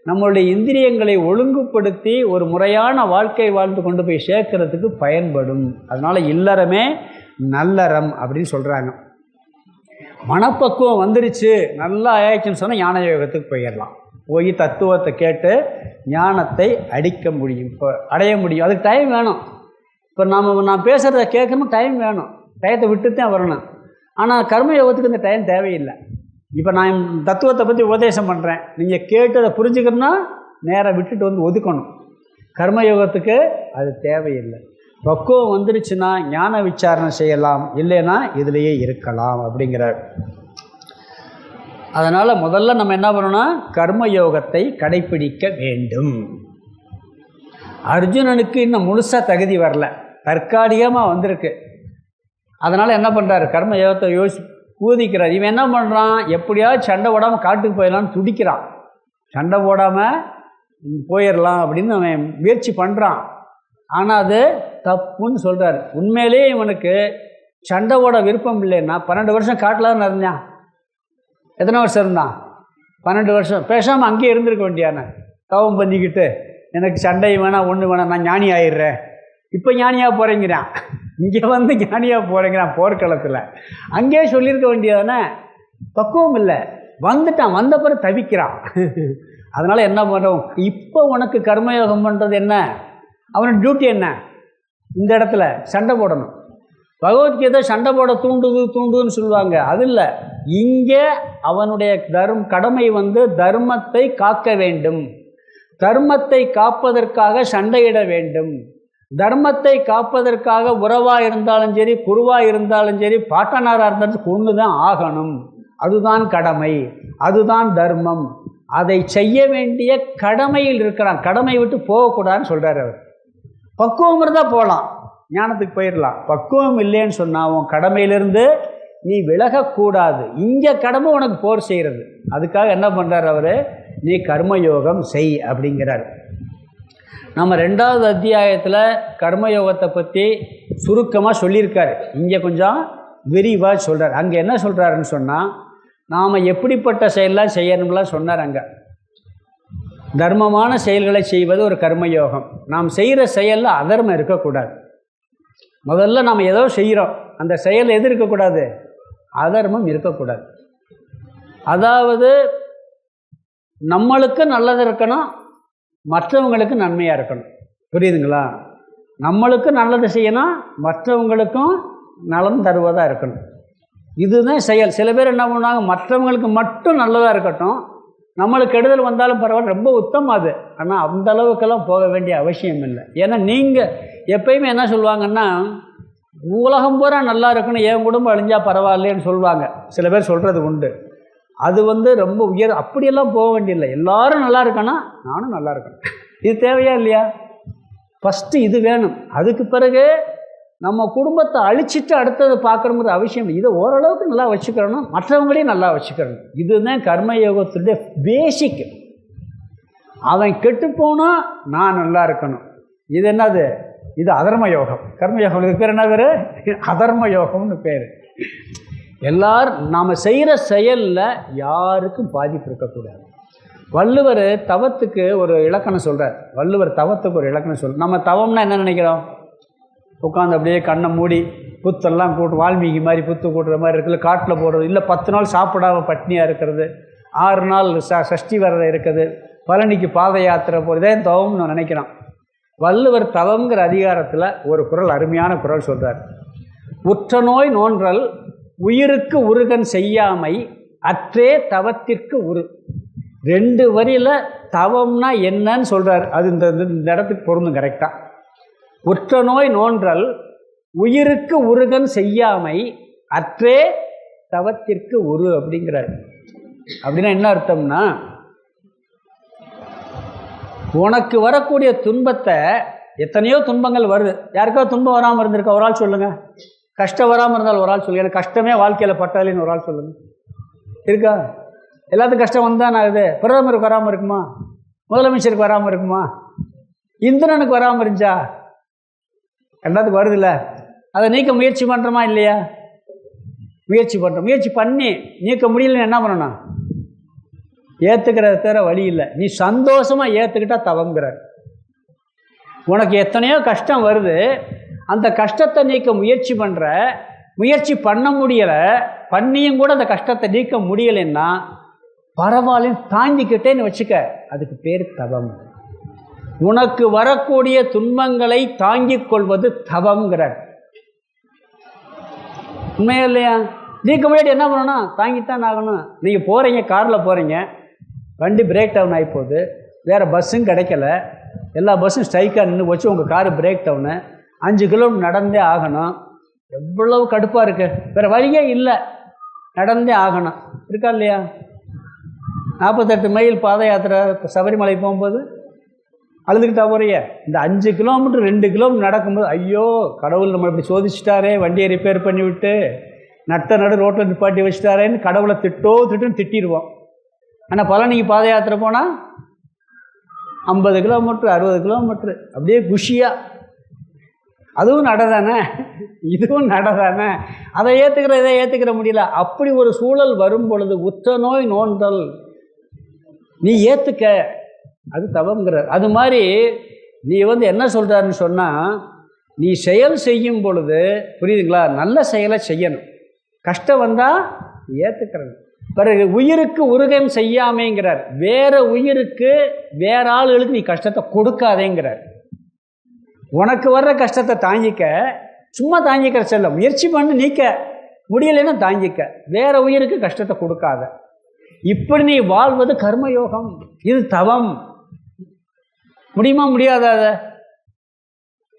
S1: நம்மளுடைய இந்திரியங்களை ஒழுங்குபடுத்தி ஒரு முறையான வாழ்க்கை வாழ்ந்து கொண்டு போய் சேர்க்கறதுக்கு பயன்படும். அதனால் இல்லறமே நல்லறம் அப்படின்னு சொல்கிறாங்க. மனப்பக்குவம் வந்துருச்சு, நல்லா ஆயிடுச்சுன்னு சொன்னால் ஞான யோகத்துக்கு போயிடலாம். போய் தத்துவத்தை கேட்டு ஞானத்தை அடைய முடியும். அதுக்கு டைம் வேணும். இப்போ நான் பேசுகிறத கேட்கணும், டைம் வேணும். டயத்தை விட்டு தான் வரணும். ஆனால் கர்மயோகத்துக்கு இந்த டைம் தேவையில்லை. இப்போ நான் தத்துவத்தை பற்றி உபதேசம் பண்ணுறேன், நீங்கள் கேட்டு அதை புரிஞ்சுக்கணும்னா நேராக விட்டுட்டு வந்து ஒதுக்கணும். கர்மயோகத்துக்கு அது தேவையில்லை. பக்குவம் வந்துருச்சுன்னா ஞான விசாரணை செய்யலாம், இல்லைன்னா இதிலேயே இருக்கலாம் அப்படிங்கிறார். அதனால் முதல்ல நம்ம என்ன பண்ணணும்னா கர்மயோகத்தை கடைப்பிடிக்க வேண்டும். அர்ஜுனனுக்கு இன்னும் முழுசாக தகுதி வரல, தற்காலிகமாக வந்திருக்கு. அதனால் என்ன பண்ணுறாரு? கர்மயோகத்தை ஊதிக்கிறார். இவன் என்ன பண்ணுறான்? எப்படியாவது சண்டை போடாமல் காட்டுக்கு போயிடலான்னு துடிக்கிறான். சண்டை போடாமல் போயிடலாம் அப்படின்னு அவன் முயற்சி பண்ணுறான். ஆனால் அது தப்புன்னு சொல்கிறார். உண்மையிலேயே இவனுக்கு சண்டை போட விருப்பம் இல்லைன்னா 12 வருஷம் காட்டலான்னு இருந்தான். எத்தனை வருஷம் இருந்தான்? 12 வருஷம். பேசாமல் அங்கேயே இருந்திருக்க வேண்டியானே, தவம் பண்ணிக்கிட்டு எனக்கு சண்டை வேணாம், ஒன்று வேணாம், நான் ஞானி ஆயிடுறேன். இப்போ ஞானியாக போகிறேங்கிறான். இங்கே வந்து ஞானியாக போகிறேங்கிறான் போர்க்களத்தில். அங்கேயே சொல்லியிருக்க வேண்டியதானே. பக்குவம் இல்லை, வந்துட்டான், வந்த பிறகு தவிக்கிறான். அதனால் என்ன பண்ணுறோம்? இப்போ உனக்கு கர்மயோகம் பண்ணுறது என்ன? அவனோட டியூட்டி என்ன? இந்த இடத்துல சண்டை போடணும். பகவத்கீதை சண்டை போட தூண்டுதுன்னு சொல்லுவாங்க. அது இல்லை. இங்கே அவனுடைய கடமை தர்மத்தை காக்க வேண்டும். தர்மத்தை காப்பதற்காக சண்டையிட வேண்டும். தர்மத்தை காப்பதற்காக உறவாக இருந்தாலும் சரி, குருவாக இருந்தாலும் சரி, பாட்டனாராக இருந்தாலும் கொண்டு தான் ஆகணும். அதுதான் கடமை, அதுதான் தர்மம், அதை செய்ய வேண்டிய கடமையில் இருக்கிறான், கடமை விட்டு போகக்கூடாதுன்னு சொல்கிறார் அவர். பக்குவம் இருந்தால் போகலாம், ஞானத்துக்கு போயிடலாம். பக்குவம் இல்லைன்னு சொன்னால் உன் கடமையிலிருந்து நீ விலகக்கூடாது. இங்கே கடமை உனக்கு போர் செய்கிறது. அதுக்காக என்ன பண்ணுறார் அவர், நீ கர்மயோகம் செய் அப்படிங்கிறார். நம்ம 2வது அத்தியாயத்தில் கர்மயோகத்தை பற்றி சுருக்கமாக சொல்லியிருக்காரு. இங்கே கொஞ்சம் விரிவாக சொல்கிறார். அங்கே என்ன சொல்கிறாருன்னு சொன்னால், நாம் எப்படிப்பட்ட செயலெலாம் செய்யணும்லாம் சொன்னார். அங்கே தர்மமான செயல்களை செய்வது ஒரு கர்மயோகம். நாம் செய்கிற செயலில் அதர்மம் இருக்கக்கூடாது. முதல்ல நாம் ஏதோ செய்கிறோம், அந்த செயல் எது இருக்கக்கூடாது, அதர்மம் இருக்கக்கூடாது. அதாவது நம்மளுக்கு நல்லது இருக்கணும், மற்றவங்களுக்கு நன்மையாக இருக்கணும். புரியுதுங்களா? நம்மளுக்கு நல்லது செய்யணும், மற்றவங்களுக்கும் நலன் தருவதாக இருக்கணும். இதுதான் செயல். சில பேர் என்ன பண்ணுவாங்க, மற்றவங்களுக்கு மட்டும் நல்லதாக இருக்கட்டும், நம்மளுக்கு கெடுதல் வந்தாலும் பரவாயில்ல, ரொம்ப உத்தமம் அது. ஆனால் அந்த அளவுக்கெல்லாம் போக வேண்டிய அவசியம் இல்லை. ஏன்னா நீங்கள் எப்பயுமே என்ன சொல்லுவாங்கன்னா, உலகம் பூரா நல்லா இருக்கணும், என் குடும்பம் அழிஞ்சால் பரவாயில்லைன்னு சொல்லுவாங்க. சில பேர் சொல்கிறது உண்டு. அது ரொம்ப உயர், அப்படியெல்லாம் போக வேண்டியதில்லை. எல்லாரும் நல்லா இருக்கணும், நானும் நல்லா இருக்கணும். இது தேவையா இல்லையா? ஃபஸ்ட்டு இது வேணும். அதுக்கு பிறகு நம்ம குடும்பத்தை அழிச்சிட்டு அடுத்தது பார்க்கணுங்கிற அவசியம் இல்லை. இதை ஓரளவுக்கு நல்லா வச்சுக்கிறணும், மற்றவங்களையும் நல்லா வச்சுக்கிறணும். இதுதான் கர்மயோகத்துடைய பேசிக். அவன் கெட்டு போனால் நான் நல்லா இருக்கணும். இது என்னது, இது அதர்ம யோகம். கர்மயோகம் இதுக்கு பேர் என்ன பேர், அதர்ம யோகம்னு பேர். எல்லாரும் நாம் செய்கிற செயலில் யாருக்கும் பாதிப்பு இருக்கக்கூடாது. வள்ளுவர் தவத்துக்கு ஒரு இலக்கணம் சொல்கிறார். வள்ளுவர் தவத்துக்கு ஒரு இலக்கணம் சொல்கிறார். நம்ம தவம்னா என்ன நினைக்கிறோம், உட்காந்து அப்படியே கண்ணை மூடி புத்தெல்லாம் கூட்டு, வால்மீகி மாதிரி புத்து கூட்டுற மாதிரி இருக்குல்ல, காட்டில் போடுறது, இல்லை 10 நாள் சாப்பிடாம பட்னியாக இருக்கிறது, 6 நாள் சஷ்டி விரதம் இருக்குது, பழனிக்கு பாத யாத்திரை போகிறதே தவம்னு நான் நினைக்கிறோம். வள்ளுவர் தவங்கிற அதிகாரத்தில் ஒரு குறள், அருமையான குறள் சொல்கிறார். உற்ற நோய் நோன்றல் உயிருக்கு உருகன் செய்யாமை அற்றே தவத்திற்கு உரு. 2 வரியில் தவம்னா என்னன்னு சொல்கிறார். அது இந்த இடத்துக்கு பொருந்தும் கரெக்டாக. உற்ற நோய் நோன்றல் உயிருக்கு உருகன் செய்யாமை அற்றே தவத்திற்கு உரு அப்படிங்கிறார். அப்படின்னா என்ன அர்த்தம்னா, உனக்கு வரக்கூடிய துன்பத்தை, எத்தனையோ துன்பங்கள் வருது, யாருக்கோ துன்பம் வராமல் இருந்திருக்கா ஒரு ஆள் சொல்லுங்கள். கஷ்டம் வராமல் இருந்தால் ஒரு ஆள் சொல்லுங்கள். எனக்கு கஷ்டமே வாழ்க்கையில் பட்டாலின்னு ஒரு ஆள் சொல்லுங்கள். இருக்கா? எல்லாத்துக்கும் கஷ்டம் வந்தால் ஆகுது. பிரதமருக்கு வராமல் இருக்குமா, முதலமைச்சருக்கு வராமல் இருக்குமா, இந்திரனுக்கு வராமல் இருந்துச்சா? எல்லாத்துக்கும் வருதில்ல. அதை நீக்க முயற்சி பண்ணுறோமா இல்லையா? முயற்சி பண்ணுறோம். முயற்சி பண்ணி நீக்க முடியலன்னு என்ன பண்ணணும், ஏற்றுக்கிறத தவிர வழி இல்லை. நீ சந்தோஷமாக ஏற்றுக்கிட்டா தவங்கிறார். உனக்கு எத்தனையோ கஷ்டம் வருது, அந்த கஷ்டத்தை நீக்க முயற்சி பண்ணுற, முயற்சி பண்ண முடியலை, பண்ணியும் கூட அந்த கஷ்டத்தை நீக்க முடியலைன்னா பரவாயில்ல தாங்கிக்கிட்டேன்னு வச்சுக்க, அதுக்கு பேர் தவம். உனக்கு வரக்கூடிய துன்பங்களை தாங்கிக் கொள்வது தவம்ங்கிறார். உண்மையா இல்லையா? நீக்க முடியாது என்ன பண்ணணும், தாங்கித்தான் ஆகணும். நீங்கள் போகிறீங்க, காரில் போகிறீங்க, வண்டி பிரேக் டவுன் ஆகி போகுது, வேறு பஸ்ஸும் கிடைக்கல, எல்லா பஸ்ஸும் ஸ்ட்ரைக்காக நின்று போச்சு, உங்கள் காரு பிரேக் டவுனு, 5 கிலோமீட்டர் நடந்தே ஆகணும். எவ்வளவு கடுப்பாக இருக்குது, வேறு வழியே இல்லை, நடந்தே ஆகணும். இருக்கா இல்லையா? 48 மைல் பாத யாத்திரை சபரிமலை போகும்போது அழுதுகிட்டா போறிய. இந்த 5 கிலோமீட்டர் 2 கிலோமீட்டர் நடக்கும்போது, ஐயோ கடவுள் நம்ம இப்படி சோதிச்சிட்டாரே, வண்டியை ரிப்பேர் பண்ணி விட்டு நட்ட நடு ரோட்டில் நிப்பாட்டி வச்சுட்டாரேன்னு கடவுளை திட்டுன்னு திட்டிடுவோம். ஆனால் பழனிக்கு பாத யாத்திரை போனால் 50 கிலோமீட்ரு 60 கிலோமீட்ரு அப்படியே குஷியாக, அதுவும் நடதானே, இதுவும் நடதானே, அதை ஏற்றுக்கிற இதை ஏற்றுக்கிற முடியல. அப்படி ஒரு சூழல் வரும் பொழுது உற்ற நோய் நோன்றல் நீ ஏற்றுக்க, அது தவங்கிறார். அது மாதிரி நீ என்ன சொல்கிறாருன்னு சொன்னால், நீ செயல் செய்யும் பொழுது, புரியுதுங்களா, நல்ல செயலை செய்யணும். கஷ்டம் வந்தால் ஏற்றுக்கிறது. பிறகு உயிருக்கு உருகம் செய்யாமேங்கிறார். வேறு உயிருக்கு, வேற ஆளுகளுக்கு நீ கஷ்டத்தை கொடுக்காதேங்கிறார். உனக்கு வர்ற கஷ்டத்தை தாங்கிக்க, சும்மா தாங்கிக்கிற செல்ல முயற்சி பண்ணி நீக்க முடியலைன்னா தாங்கிக்க, வேற உயிருக்கு கஷ்டத்தை கொடுக்காத. இப்படி நீ வாழ்வது கர்மயோகம், இது தவம். முடியுமா முடியாதா?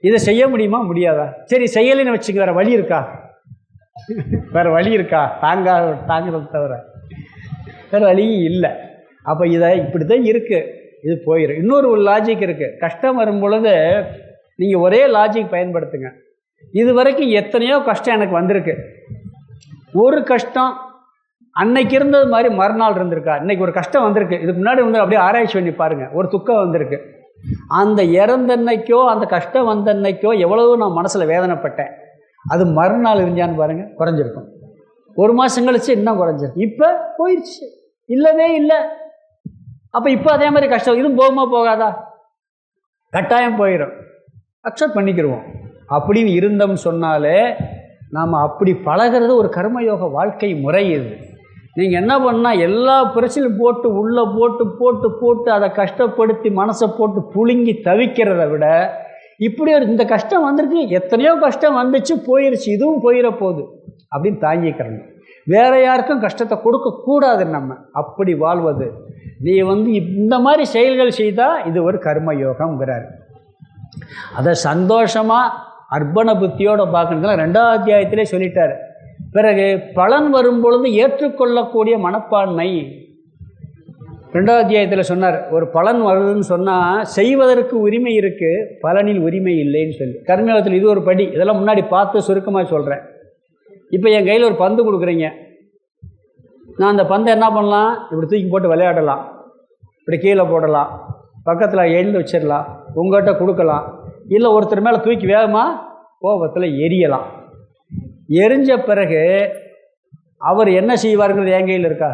S1: இதை செய்ய முடியுமா முடியாதா? சரி செய்யலைன்னு வச்சுக்க, வேற வழி இருக்கா? வேறு வழி இருக்கா? தாங்கிறது தவிர வேறு வழியும் இல்லை. அப்போ இதை இப்படி தான் இருக்குது, இது போயிடும். இன்னொரு லாஜிக் இருக்குது. கஷ்டம் வரும் பொழுது நீங்கள் ஒரே லாஜிக் பயன்படுத்துங்க. இது வரைக்கும் எத்தனையோ கஷ்டம் எனக்கு வந்திருக்கு. ஒரு கஷ்டம் அன்னைக்கு இருந்தது மாதிரி மறுநாள் இருந்திருக்கா? இன்றைக்கி ஒரு கஷ்டம் வந்திருக்கு, இதுக்கு முன்னாடி வந்து அப்படியே ஆராய்ச்சி பண்ணி பாருங்கள். ஒரு துக்கம் வந்திருக்கு, அந்த இறந்தன்னைக்கோ அந்த கஷ்டம் வந்தன்னைக்கோ எவ்வளவு நான் மனசில் வேதனைப்பட்டேன், அது மறுநாள் இருந்தான்னு பாருங்கள், குறைஞ்சிருக்கும். ஒரு மாதம் கழிச்சு இன்னும் குறைஞ்சிருக்கும். இப்போ போயிடுச்சு, இல்லவே இல்லை. அப்போ இப்போ அதே மாதிரி கஷ்டம் இதுவும் போகுமா போகாதா? கட்டாயம் போயிடும். அக்செப்ட் பண்ணிக்கிடுவோம். அப்படின்னு இருந்தோம்னு சொன்னாலே நாம் அப்படி பழகிறது ஒரு கர்மயோக வாழ்க்கை முறை. இது நீங்கள் என்ன பண்ணால் எல்லா பிரச்சனையும் போட்டு உள்ளே போட்டு அதை கஷ்டப்படுத்தி மனசை போட்டு புழுங்கி தவிக்கிறத விட இப்படி ஒரு இந்த கஷ்டம் வந்திருக்கு, எத்தனையோ கஷ்டம் வந்துச்சு போயிடுச்சு, இதுவும் போயிட போகுது அப்படின்னு தாங்கிக்கிறணும். வேறு யாருக்கும் கஷ்டத்தை கொடுக்கக்கூடாது. நம்ம அப்படி வாழ்வது. நீ வந்து இந்த மாதிரி செயல்கள் செய்தால் இது ஒரு கர்மயோகம்ங்கிறார். அதை சந்தோஷமாக அர்ப்பண புத்தியோடு பார்க்கறதுல 2ஆம் அத்தியாயத்திலே சொல்லிட்டார். பிறகு பலன் வரும்பொழுது ஏற்றுக்கொள்ளக்கூடிய மனப்பான்மை 2ஆம் அத்தியாயத்தில் சொன்னார். ஒரு பலன் வருதுன்னு சொன்னால் செய்வதற்கு உரிமை இருக்குது, பலனில் உரிமை இல்லைன்னு சொல்லி. கர்மயோகத்தில் இது ஒரு படி. இதெல்லாம் முன்னாடி பார்த்து சுருக்கமாக சொல்கிறேன். இப்போ என் கையில் ஒரு பந்து கொடுக்குறீங்க, நான் அந்த பந்தை என்ன பண்ணலாம்? இப்படி தூக்கி போட்டு விளையாடலாம், இப்படி கீழே போடலாம், பக்கத்தில் எழுந்து வச்சிடலாம், உங்கள்கிட்ட கொடுக்கலாம், இல்லை ஒருத்தர் மேலே தூக்கி வேகமாக கோபத்தில் எரியலாம். எரிஞ்ச பிறகு அவர் என்ன செய்வாருங்கிறது என் கையில் இருக்கா?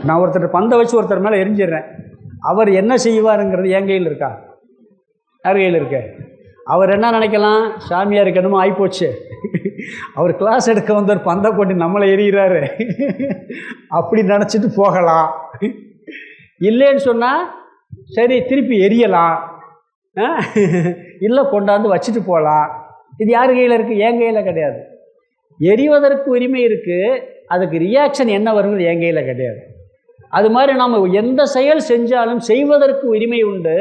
S1: நான் ஒருத்தர் பந்தை வச்சு ஒருத்தர் மேலே எரிஞ்சிடுறேன், அவர் என்ன செய்வாருங்கிறது என் கையில் இருக்கா? யார் கையில் இருக்கு? அவர் என்ன நினைக்கலாம்? சாமியாருக்கு என்னமோ ஆகிப்போச்சு, அவர் கிளாஸ் எடுக்க வந்து ஒரு பந்தை போட்டு நம்மளை எரிகிறாரு அப்படி நினச்சிட்டு போகலாம். இல்லைன்னு சொன்னால் சரி திருப்பி எரியலாம், இல்லை கொண்டாந்து வச்சுட்டு போகலாம். இது யார் கையில் இருக்குது? என் கையில் கிடையாது. எரிவதற்கு உரிமை இருக்குது, அதுக்கு ரியாக்ஷன் என்ன வருங்கிறது என் கையில் கிடையாது. அது மாதிரி நாம் எந்த செயல் செஞ்சாலும் செய்வதற்கு உரிமை உண்டு,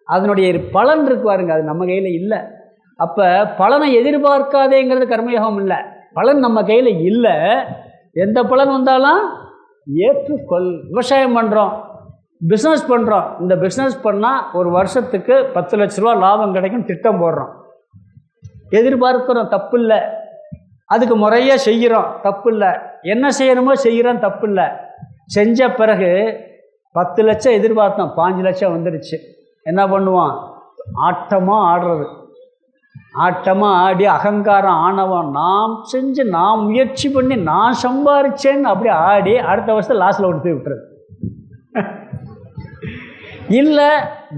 S1: அதனுடைய பலன் இருக்கு பாருங்க, அது நம்ம கையில் இல்லை. அப்போ பலனை எதிர்பார்க்காதேங்கிறது கர்மயோகம் இல்லை. பலன் நம்ம கையில் இல்லை, எந்த பலன் வந்தாலும் ஏற்றுக்கொள். விவசாயம் பண்ணுறோம், பிஸ்னஸ் பண்ணுறோம், இந்த பிஸ்னஸ் பண்ணால் ஒரு வருஷத்துக்கு 10 லட்ச ரூபா லாபம் கிடைக்கும் திட்டம் போடுறோம், எதிர்பார்க்குறோம், தப்பு இல்லை. அதுக்கு முறையாக செய்கிறோம், தப்பு இல்லை. என்ன செய்யணுமோ செய்கிறோம், தப்பு இல்லை. செஞ்ச பிறகு 10 லட்சம் எதிர்பார்த்தோம், 5 லட்சம் வந்துடுச்சு. என்ன பண்ணுவான்? ஆட்டமாக ஆடுறது, ஆட்டமாக ஆடி அகங்காரம் ஆனவன், நாம் செஞ்சு நான் முயற்சி பண்ணி நான் சம்பாரிச்சேன்னு அப்படி ஆடி அடுத்த வருஷம் லாஸில் கொண்டு போய் விட்டுறது. இல்லை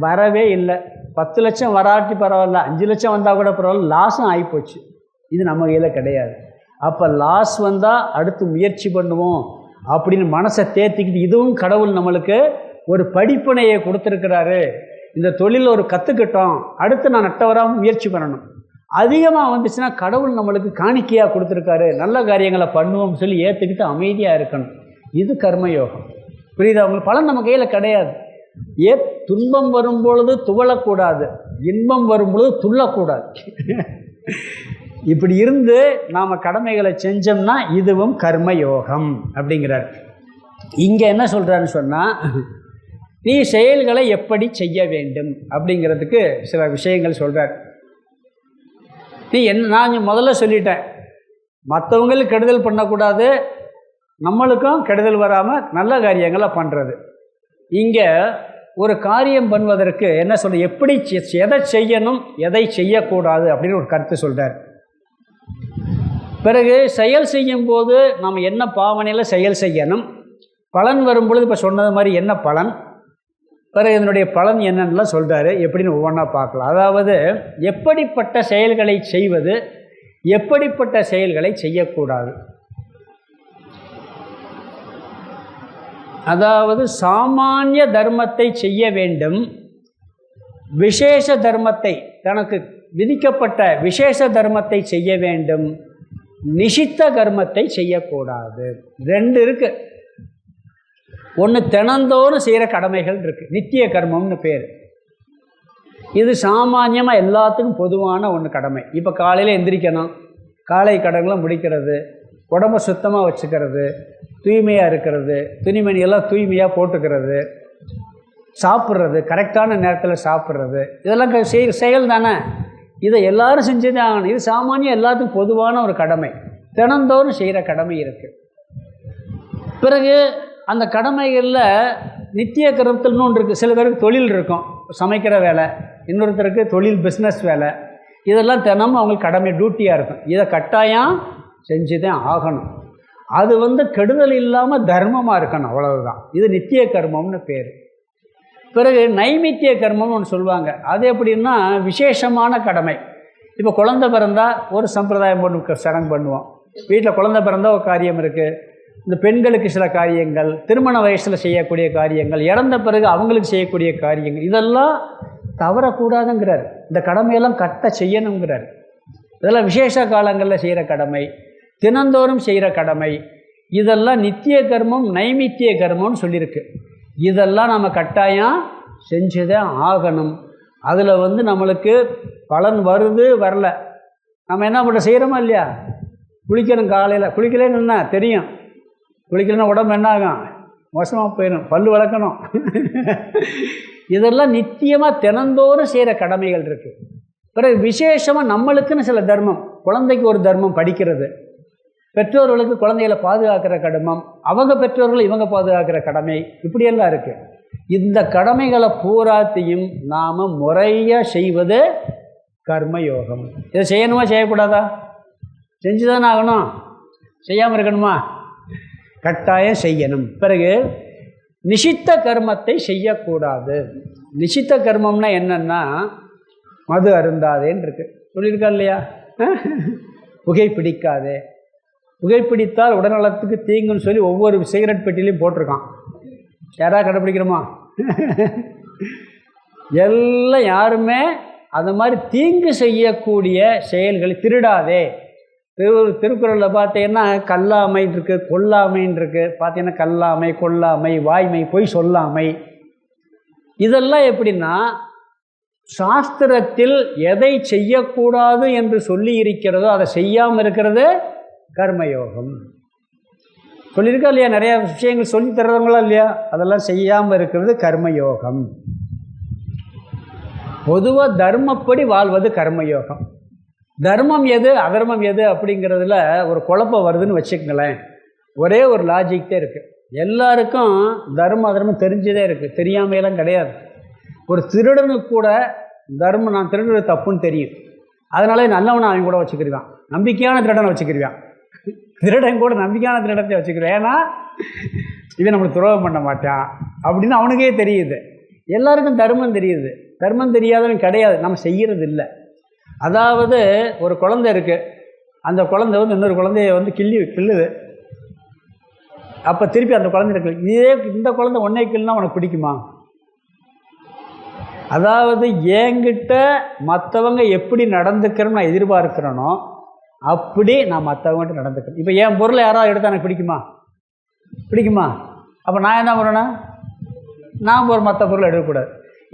S1: வரவே இல்லை, 10 லட்சம் வராட்டி பரவாயில்ல, 5 லட்சம் வந்தால் கூட பரவாயில்ல, லாஸும் ஆகிப்போச்சு. இது நம்ம கையில் கிடையாது. அப்போ லாஸ் வந்தால் அடுத்து முயற்சி பண்ணுவோம் அப்படின்னு மனசை தேர்த்திக்கிட்டு, இதுவும் கடவுள் நம்மளுக்கு ஒரு படிப்பினையை கொடுத்துருக்கிறாரு. இந்த தொழில் ஒரு கற்றுக்கிட்டோம், அடுத்து நான் நட்டவராக முயற்சி பண்ணணும். அதிகமாக வந்துச்சுன்னா கடவுள் நம்மளுக்கு காணிக்கையாக கொடுத்துருக்காரு, நல்ல காரியங்களை பண்ணுவோம்னு சொல்லி ஏற்றுக்கிட்டு அமைதியாக இருக்கணும். இது கர்மயோகம். புரியுதா உங்களுக்கு? பலன் நம்ம கையில் கிடையாது. துன்பம் வரும்பொழுது துவளக்கூடாது, இன்பம் வரும்பொழுது துள்ளக்கூடாது. இப்படி இருந்து நாம் கடமைகளை செஞ்சோம்னா இதுவும் கர்மயோகம் அப்படிங்கிறார். இங்கே என்ன சொல்கிறான்னு சொன்னால், நீ செயல்களை எப்படி செய்ய வேண்டும் அப்படிங்கிறதுக்கு சில விஷயங்கள் சொல்கிறார். நீ நான் முதல்ல சொல்லிட்டேன், மற்றவங்களுக்கு கெடுதல் பண்ணக்கூடாது, நம்மளுக்கும் கெடுதல் வராமல் நல்ல காரியங்களை பண்ணுறது. இங்கே ஒரு காரியம் பண்ணுவதற்கு என்ன சொல்ற, எப்படி எதை செய்யணும் எதை செய்யக்கூடாது அப்படின்னு ஒரு கருத்து சொல்கிறார். பிறகு செயல் செய்யும் போது நாம் என்ன பாவனையில் செயல் செய்யணும், பலன் வரும்பொழுது இப்போ சொன்னது மாதிரி என்ன பலன், பிறகு இதனுடைய பலன் என்னென்னலாம் சொல்கிறாரு, எப்படின்னு ஒவ்வொன்றா பார்க்கலாம். அதாவது எப்படிப்பட்ட செயல்களை செய்வது, எப்படிப்பட்ட செயல்களை செய்யக்கூடாது. அதாவது சாமானிய தர்மத்தை செய்ய வேண்டும், விசேஷ தர்மத்தை, தனக்கு விதிக்கப்பட்ட விசேஷ தர்மத்தை செய்ய வேண்டும், நிஷித்த கர்மத்தை செய்யக்கூடாது. 2 இருக்குது. ஒன்று தினந்தோறும் செய்கிற கடமைகள் இருக்குது, நித்திய கர்மம்னு பேர். இது சாமானியமாக எல்லாத்துக்கும் பொதுவான ஒன்று கடமை. இப்போ காலையில் எந்திரிக்கணும், காலை கடன்களை முடிக்கிறது, உடம்பை சுத்தமாக வச்சுக்கிறது, தூய்மையாக இருக்கிறது, துணிமணியெல்லாம் தூய்மையாக போட்டுக்கிறது, சாப்பிட்றது, கரெக்டான நேரத்தில் சாப்பிட்றது, இதெல்லாம் செயல் தானே. இதை எல்லோரும் செஞ்சுதான் ஆகணும். இது சாமானியம், எல்லாத்துக்கும் பொதுவான ஒரு கடமை, தினந்தோறும் செய்கிற கடமை இருக்குது. பிறகு அந்த கடமைகளில் நித்திய கருத்தல்னு ஒன்று இருக்குது. சில பேருக்கு தொழில் இருக்கும், சமைக்கிற வேலை, இன்னொருத்தருக்கு தொழில் பிஸ்னஸ் வேலை, இதெல்லாம் தினமும் அவங்களுக்கு கடமை, டியூட்டியாக இருக்கும். இதை கட்டாயம் செஞ்சு தான் ஆகணும். அது கெடுதல் இல்லாமல் தர்மமாக இருக்கணும், அவ்வளவுதான். இது நித்திய கர்மம்னு பேர். பிறகு நைமித்திய கர்மம்னு ஒன்று சொல்லுவாங்க. அது எப்படின்னா விசேஷமான கடமை. இப்போ குழந்தை பிறந்தால் ஒரு சம்பிரதாயம் போட்டு சடங்கு பண்ணுவோம். வீட்டில் குழந்தை பிறந்தால் ஒரு காரியம் இருக்குது. இந்த பெண்களுக்கு சில காரியங்கள், திருமண வயசில் செய்யக்கூடிய காரியங்கள், இறந்த பிறகு அவங்களுக்கு செய்யக்கூடிய காரியங்கள், இதெல்லாம் தவறக்கூடாதுங்கிறார். இந்த கடமையெல்லாம் செய்யணுங்கிறார். இதெல்லாம் விசேஷ காலங்களில் செய்கிற கடமை, தினந்தோறும் செய்கிற கடமை. இதெல்லாம் நித்திய கர்மம், நைமித்திய கர்மம்னு சொல்லியிருக்கு. இதெல்லாம் நம்ம கட்டாயம் செஞ்சுதான் ஆகணும். அதில் நம்மளுக்கு பலன் வருது வரல, நம்ம என்ன பண்ண செய்கிறோமா இல்லையா? குளிக்கணும், காலையில் குளிக்கலன்னு என்ன தெரியும், குளிக்கலன்னா உடம்பு என்ன ஆகும், மோசமாக போயிடும், பல் வளர்க்கணும். இதெல்லாம் நித்தியமாக தினந்தோறும் செய்கிற கடமைகள் இருக்குது. பிறகு விசேஷமாக நம்மளுக்குன்னு சில தர்மம், குழந்தைக்கு ஒரு தர்மம் படிக்கிறது, பெற்றோர்களுக்கு குழந்தைகளை பாதுகாக்கிற கடமம், அவங்க பெற்றோர்களை இவங்க பாதுகாக்கிற கடமை, இப்படியெல்லாம் இருக்குது. இந்த கடமைகளை பூராத்தையும் நாம் முறையாக செய்வது கர்மயோகம். இதை செய்யணுமா செய்யக்கூடாதா? செஞ்சு தானே ஆகணும், செய்யாமல் இருக்கணுமா? கட்டாயம் செய்யணும். பிறகு நிஷித்த கர்மத்தை செய்யக்கூடாது. நிஷித்த கர்மம்னா என்னென்னா, மது அருந்தாதேன்னு இருக்கு, சொல்லியிருக்கா இல்லையா? புகைப்பிடிக்காதே, புகைப்பிடித்தால் உடல்நலத்துக்கு தீங்குன்னு சொல்லி ஒவ்வொரு சிகரெட் பெட்டிலையும் போட்டிருக்கான். யாராவது கடைப்பிடிக்கிறோமா? எல்லாம் யாருமே அந்த மாதிரி தீங்கு செய்யக்கூடிய செயல்களை, திருடாதே, திருக்குறளில் பார்த்தீங்கன்னா கல்லாமைன்னு இருக்குது, கொல்லாமைன்னு இருக்குது. பார்த்தீங்கன்னா கல்லாமை, கொல்லாமை, வாய்மை, பொய் சொல்லாமை, இதெல்லாம் எப்படின்னா சாஸ்திரத்தில் எதை செய்யக்கூடாது என்று சொல்லி இருக்கிறதோ அதை செய்யாமல் இருக்கிறது கர்மயோகம். சொல்லியிருக்கா இல்லையா? நிறையா விஷயங்கள் சொல்லி தர்றவங்களா இல்லையா? அதெல்லாம் செய்யாமல் இருக்கிறது கர்மயோகம். பொதுவாக தர்மப்படி வாழ்வது கர்மயோகம். தர்மம் எது, அதர்மம் எது அப்படிங்கிறதுல ஒரு குழப்பம் வருதுன்னு வச்சுக்கங்களேன். ஒரே ஒரு லாஜிக் தான் இருக்குது. எல்லாருக்கும் தர்மம் அதர்மம் தெரிஞ்சதே இருக்குது, தெரியாமையெல்லாம் கிடையாது. ஒரு திருடனுக்கு கூட தர்மம், நான் திருடுறது தப்புன்னு தெரியும், அதனால நல்லவனை அவன் கூட வச்சுக்கிடுவான், நம்பிக்கையான திருடனை வச்சுக்கிடுவான். திருடன் கூட நம்பிக்கையான திருடத்தை வச்சுக்கிறேன், ஏன்னா இவன் நம்மளுக்கு துரோகம் பண்ண மாட்டான் அப்படின்னு அவனுக்கே தெரியுது. எல்லாருக்கும் தர்மம் தெரியுது, தர்மம் தெரியாதவன் கிடையாது, நம்ம செய்கிறது இல்லை. அதாவது ஒரு குழந்தை இருக்குது, அந்த குழந்தை இன்னொரு குழந்தைய கிள்ளுது. அப்போ திருப்பி அந்த குழந்தை இருக்கு, இந்த குழந்தை ஒன்னே கிள்ளுனா உனக்கு பிடிக்குமா? அதாவது என்கிட்ட மற்றவங்க எப்படி நடந்துக்கிறேன்னு நான் எதிர்பார்க்கிறேனோ அப்படி நான் மற்றவங்ககிட்ட நடந்துக்கிறேன். இப்போ என் பொருளை யாராவது எடுத்தால் எனக்கு பிடிக்குமா? அப்போ நான் என்ன பண்ணேன்னா, நான் ஒரு மற்ற பொருளை எடுக்கக்கூடாது.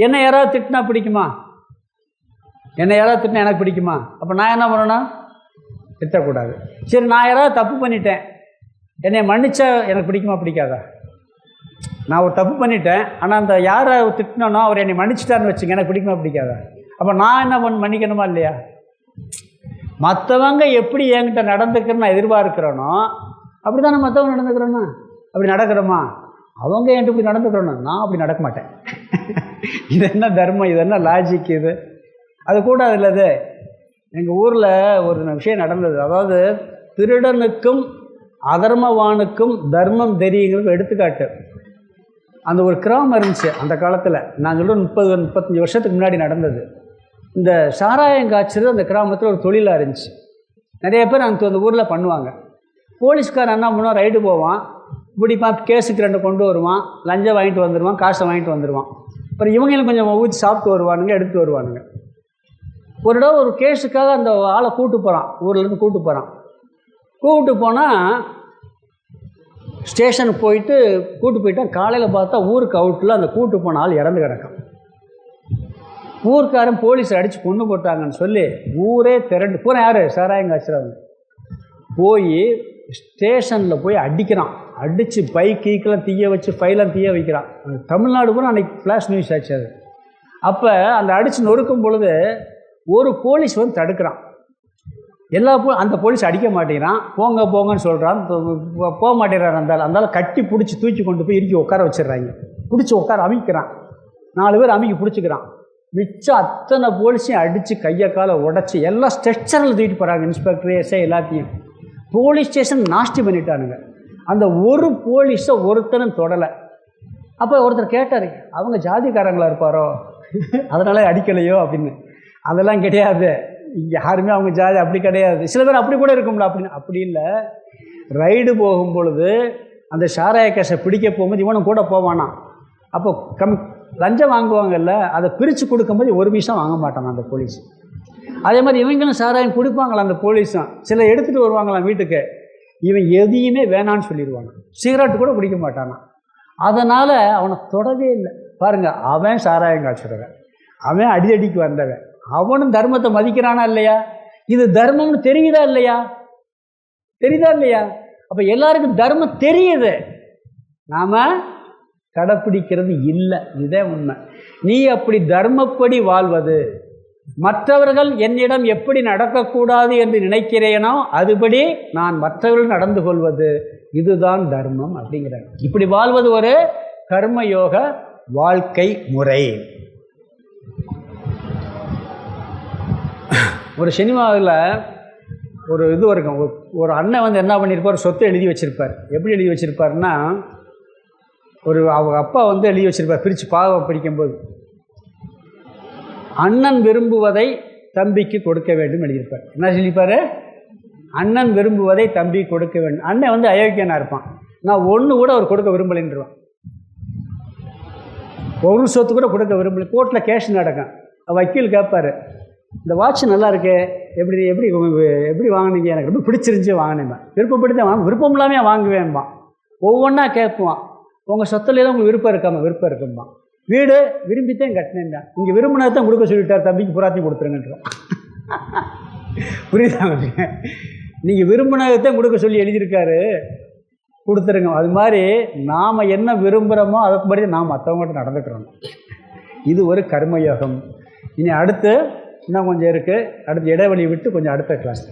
S1: என்னை யாராவது திட்டினா பிடிக்குமா? என்னை யாராவது திட்டினா எனக்கு பிடிக்குமா? அப்போ நான் என்ன பண்ணேன்னா திட்டக்கூடாது. சரி, நான் யாராவது தப்பு பண்ணிட்டேன், என்னை மன்னிச்சா எனக்கு பிடிக்குமா பிடிக்காதா? நான் ஒரு தப்பு பண்ணிட்டேன், ஆனால் அந்த யாரை திட்டினோ அவர் என்னை மன்னிச்சிட்டாருன்னு வச்சுங்க, எனக்கு பிடிக்குமா பிடிக்காதா? அப்போ நான் என்ன மன்னிக்கணுமா இல்லையா? மற்றவங்க எப்படி என்கிட்ட நடந்துக்கிறேன்னு நான் எதிர்பார்க்கிறேனோ அப்படி தானே மற்றவங்க நடந்துக்கிறோன்னா. அப்படி நடக்கிறோமா? அவங்க என்கிட்ட இப்படி நடந்துக்கிறோன்னா நான் அப்படி நடக்க மாட்டேன். இது என்ன தர்மம், இது என்ன லாஜிக்? இது அது கூட அதில் இது எங்கள் ஊரில் ஒரு விஷயம் நடந்தது. அதாவது திருடனுக்கும் அதர்மவானுக்கும் தர்மம் தெரியுங்கிறது எடுத்துக்காட்டு. அந்த ஒரு கிராமம் இருந்துச்சு அந்த காலத்தில், நான் சொல்கிறேன் 30-35 வருஷத்துக்கு முன்னாடி நடந்தது. இந்த சாராயம் காய்ச்சது அந்த கிராமத்தில் ஒரு தொழிலாக இருந்துச்சு. நிறைய பேர் அந்த ஊரில் பண்ணுவாங்க. போலீஸ்காரன் என்ன பண்ணுவான், ரைடு போவான், பிடிப்பான், கேஸுக்கு 2 கொண்டு வருவான், லஞ்சம் வாங்கிட்டு வந்துடுவான், காசை வாங்கிட்டு வந்துடுவான். அப்புறம் இவங்களும் கொஞ்சம் ஊற்றி சாப்பிட்டு வருவானுங்க, எடுத்துகிட்டு வருவானுங்க. ஒரு தடவை ஒரு கேஸுக்காக அந்த ஆளை கூப்பிட்டு போகிறான், ஊர்லேருந்து கூப்பிட்டு போகிறான். கூப்பிட்டு போனால் ஸ்டேஷனுக்கு கூப்பிட்டு காலையில் பார்த்தா ஊருக்கு அவுட்டில் அந்த கூப்பிட்டு போன ஆள் இறந்து கிடக்கும். ஊருக்காரன் போலீஸை அடித்து கொண்டு போட்டாங்கன்னு சொல்லி ஊரே திரண்டு பூரா யார் சாராயம் காய்ச்சறவங்க போய் ஸ்டேஷனில் போய் அடிக்கிறான். அடித்து கீக்கெல்லாம் தீய வச்சு ஃபைலாம் தீய வைக்கிறான். தமிழ்நாடு கூட அன்றைக்கி ஃப்ளாஷ் நியூஸ் ஆச்சு அது. அப்போ அந்த அடித்து நொறுக்கும் பொழுது ஒரு போலீஸ் வந்து தடுக்கிறான். அந்த போலீஸ் அடிக்க மாட்டேங்கிறான். போங்கன்னு சொல்கிறான். போக மாட்டேங்கிறான். அந்த கட்டி பிடிச்சி தூக்கி கொண்டு போய் இறுக்கி உட்கார வச்சிடுறாங்க. பிடிச்சி உட்கார அமைக்கிறான். 4 பேர் அமைக்கி பிடிச்சிக்கிறான். மிச்சம் அத்தனை போலீஸையும் அடித்து கையை காலை உடச்சி எல்லாம் ஸ்ட்ரெச்சரில் தூக்கிட்டு போகிறாங்க. இன்ஸ்பெக்டர், எஸ்ஐ எல்லாத்தையும் போலீஸ் ஸ்டேஷன் நாஸ்தி பண்ணிட்டானுங்க. அந்த ஒரு போலீஸை ஒருத்தனும் தொடலை. அப்போ ஒருத்தர் கேட்டார், அவங்க ஜாதிக்காரங்களாக இருப்பாரோ அதனால அடிக்கலையோ அப்படின்னு. அதெல்லாம் கிடையாது, இங்கே யாருமே அவங்க ஜாதி அப்படி கிடையாது. சில பேர் அப்படி கூட இருக்கும்ல அப்படின்னு. அப்படி இல்லை, ரைடு போகும் பொழுது அந்த சாராய கேஸை பிடிக்க போகும்போது இவனும் கூட போவானா. அப்போ லஞ்சம் வாங்குவாங்கல்ல, அதை பிரித்து கொடுக்கும்போது ஒரு பைசா வாங்க மாட்டான் அந்த போலீஸ். அதே மாதிரி இவங்களும் சாராயம் குடிப்பாங்களாம் அந்த போலீஸும். சில எடுத்துகிட்டு வருவாங்களாம் வீட்டுக்கு. இவன் எதையுமே வேணான்னு சொல்லிடுவாங்க. சிகரெட்டு கூட குடிக்க மாட்டானா. அதனால் அவனை தொடவே இல்லை. பாருங்கள், அவன் சாராயம் காய்ச்சிடுறவன், அவன் அடிக்கு வந்தவன், அவனும் தர்மத்தை மதிக்கிறானா இல்லையா? இது தர்மம்னு தெரியுதா இல்லையா? அப்போ எல்லாருக்கும் தர்மம் தெரியுது, நாம் கடைப்பிடிக்கிறது இல்லை. இதே உண்மை. நீ அப்படி தர்மப்படி வாழ்வது, மற்றவர்கள் என்னிடம் எப்படி நடக்கக்கூடாது என்று நினைக்கிறேனோ அதுபடி நான் மற்றவர்கள் நடந்து கொள்வது, இதுதான் தர்மம் அப்படிங்கிறாங்க. இப்படி வாழ்வது ஒரு கர்மயோக வாழ்க்கை முறை. ஒரு சினிமாவில் ஒரு இது இருக்கும். ஒரு அண்ணன் வந்து என்ன பண்ணியிருப்பார், சொத்தை எழுதி வச்சுருப்பார். எப்படி எழுதி வச்சுருப்பார்னா, அவங்க அப்பா வந்து எழுதி வச்சுருப்பார் பிரித்து பாகம் படிக்கும்போது, அண்ணன் விரும்புவதை தம்பிக்கு கொடுக்க வேண்டும் எழுதியிருப்பார். என்ன சொல்லியிருப்பார்? அண்ணன் விரும்புவதை தம்பி கொடுக்க வேண்டும். அண்ணன் வந்து அயோக்கியனாக இருப்பான். நான் ஒன்று கூட அவர் கொடுக்க விரும்பலைன்றான். ஒரு சொத்து கூட கொடுக்க விரும்பலை. கோர்ட்டில் கேஷ் நடக்கும். வக்கீல் கேட்பார், இந்த வாட்ச் நல்லா இருக்கே, எப்படி எப்படி எப்படி வாங்கினீங்க? எனக்கு ரொம்ப பிடிச்சிருந்துச்சி வாங்கினேன். விருப்பப்படி தான் விருப்பம் இல்லாமல் வாங்குவேன்பான். ஒவ்வொன்றா கேட்போம், உங்கள் சொத்துலேயே தான் உங்களுக்கு விருப்பம் இருக்கும்பான். வீடு விரும்பித்தான் கட்டினேன்டா, இங்கே விரும்பினதை தான் கொடுக்க சொல்லிட்டார், தம்பிக்கு புறாத்தையும் கொடுத்துருங்கன்றோம். புரியுதாங்க? நீங்கள் விரும்பினதை தான் கொடுக்க சொல்லி எழுதியிருக்காரு, கொடுத்துருங்க. அது மாதிரி நாம் என்ன விரும்புகிறோமோ அதுபடி நாம் மற்றவங்கள்ட்ட நடந்துக்கிறோம். இது ஒரு கர்மயோகம். இனி அடுத்து இன்னும் கொஞ்சம் இருக்குது. அடுத்து இடைவெளி விட்டு கொஞ்சம் அடுத்த கிளாஸ்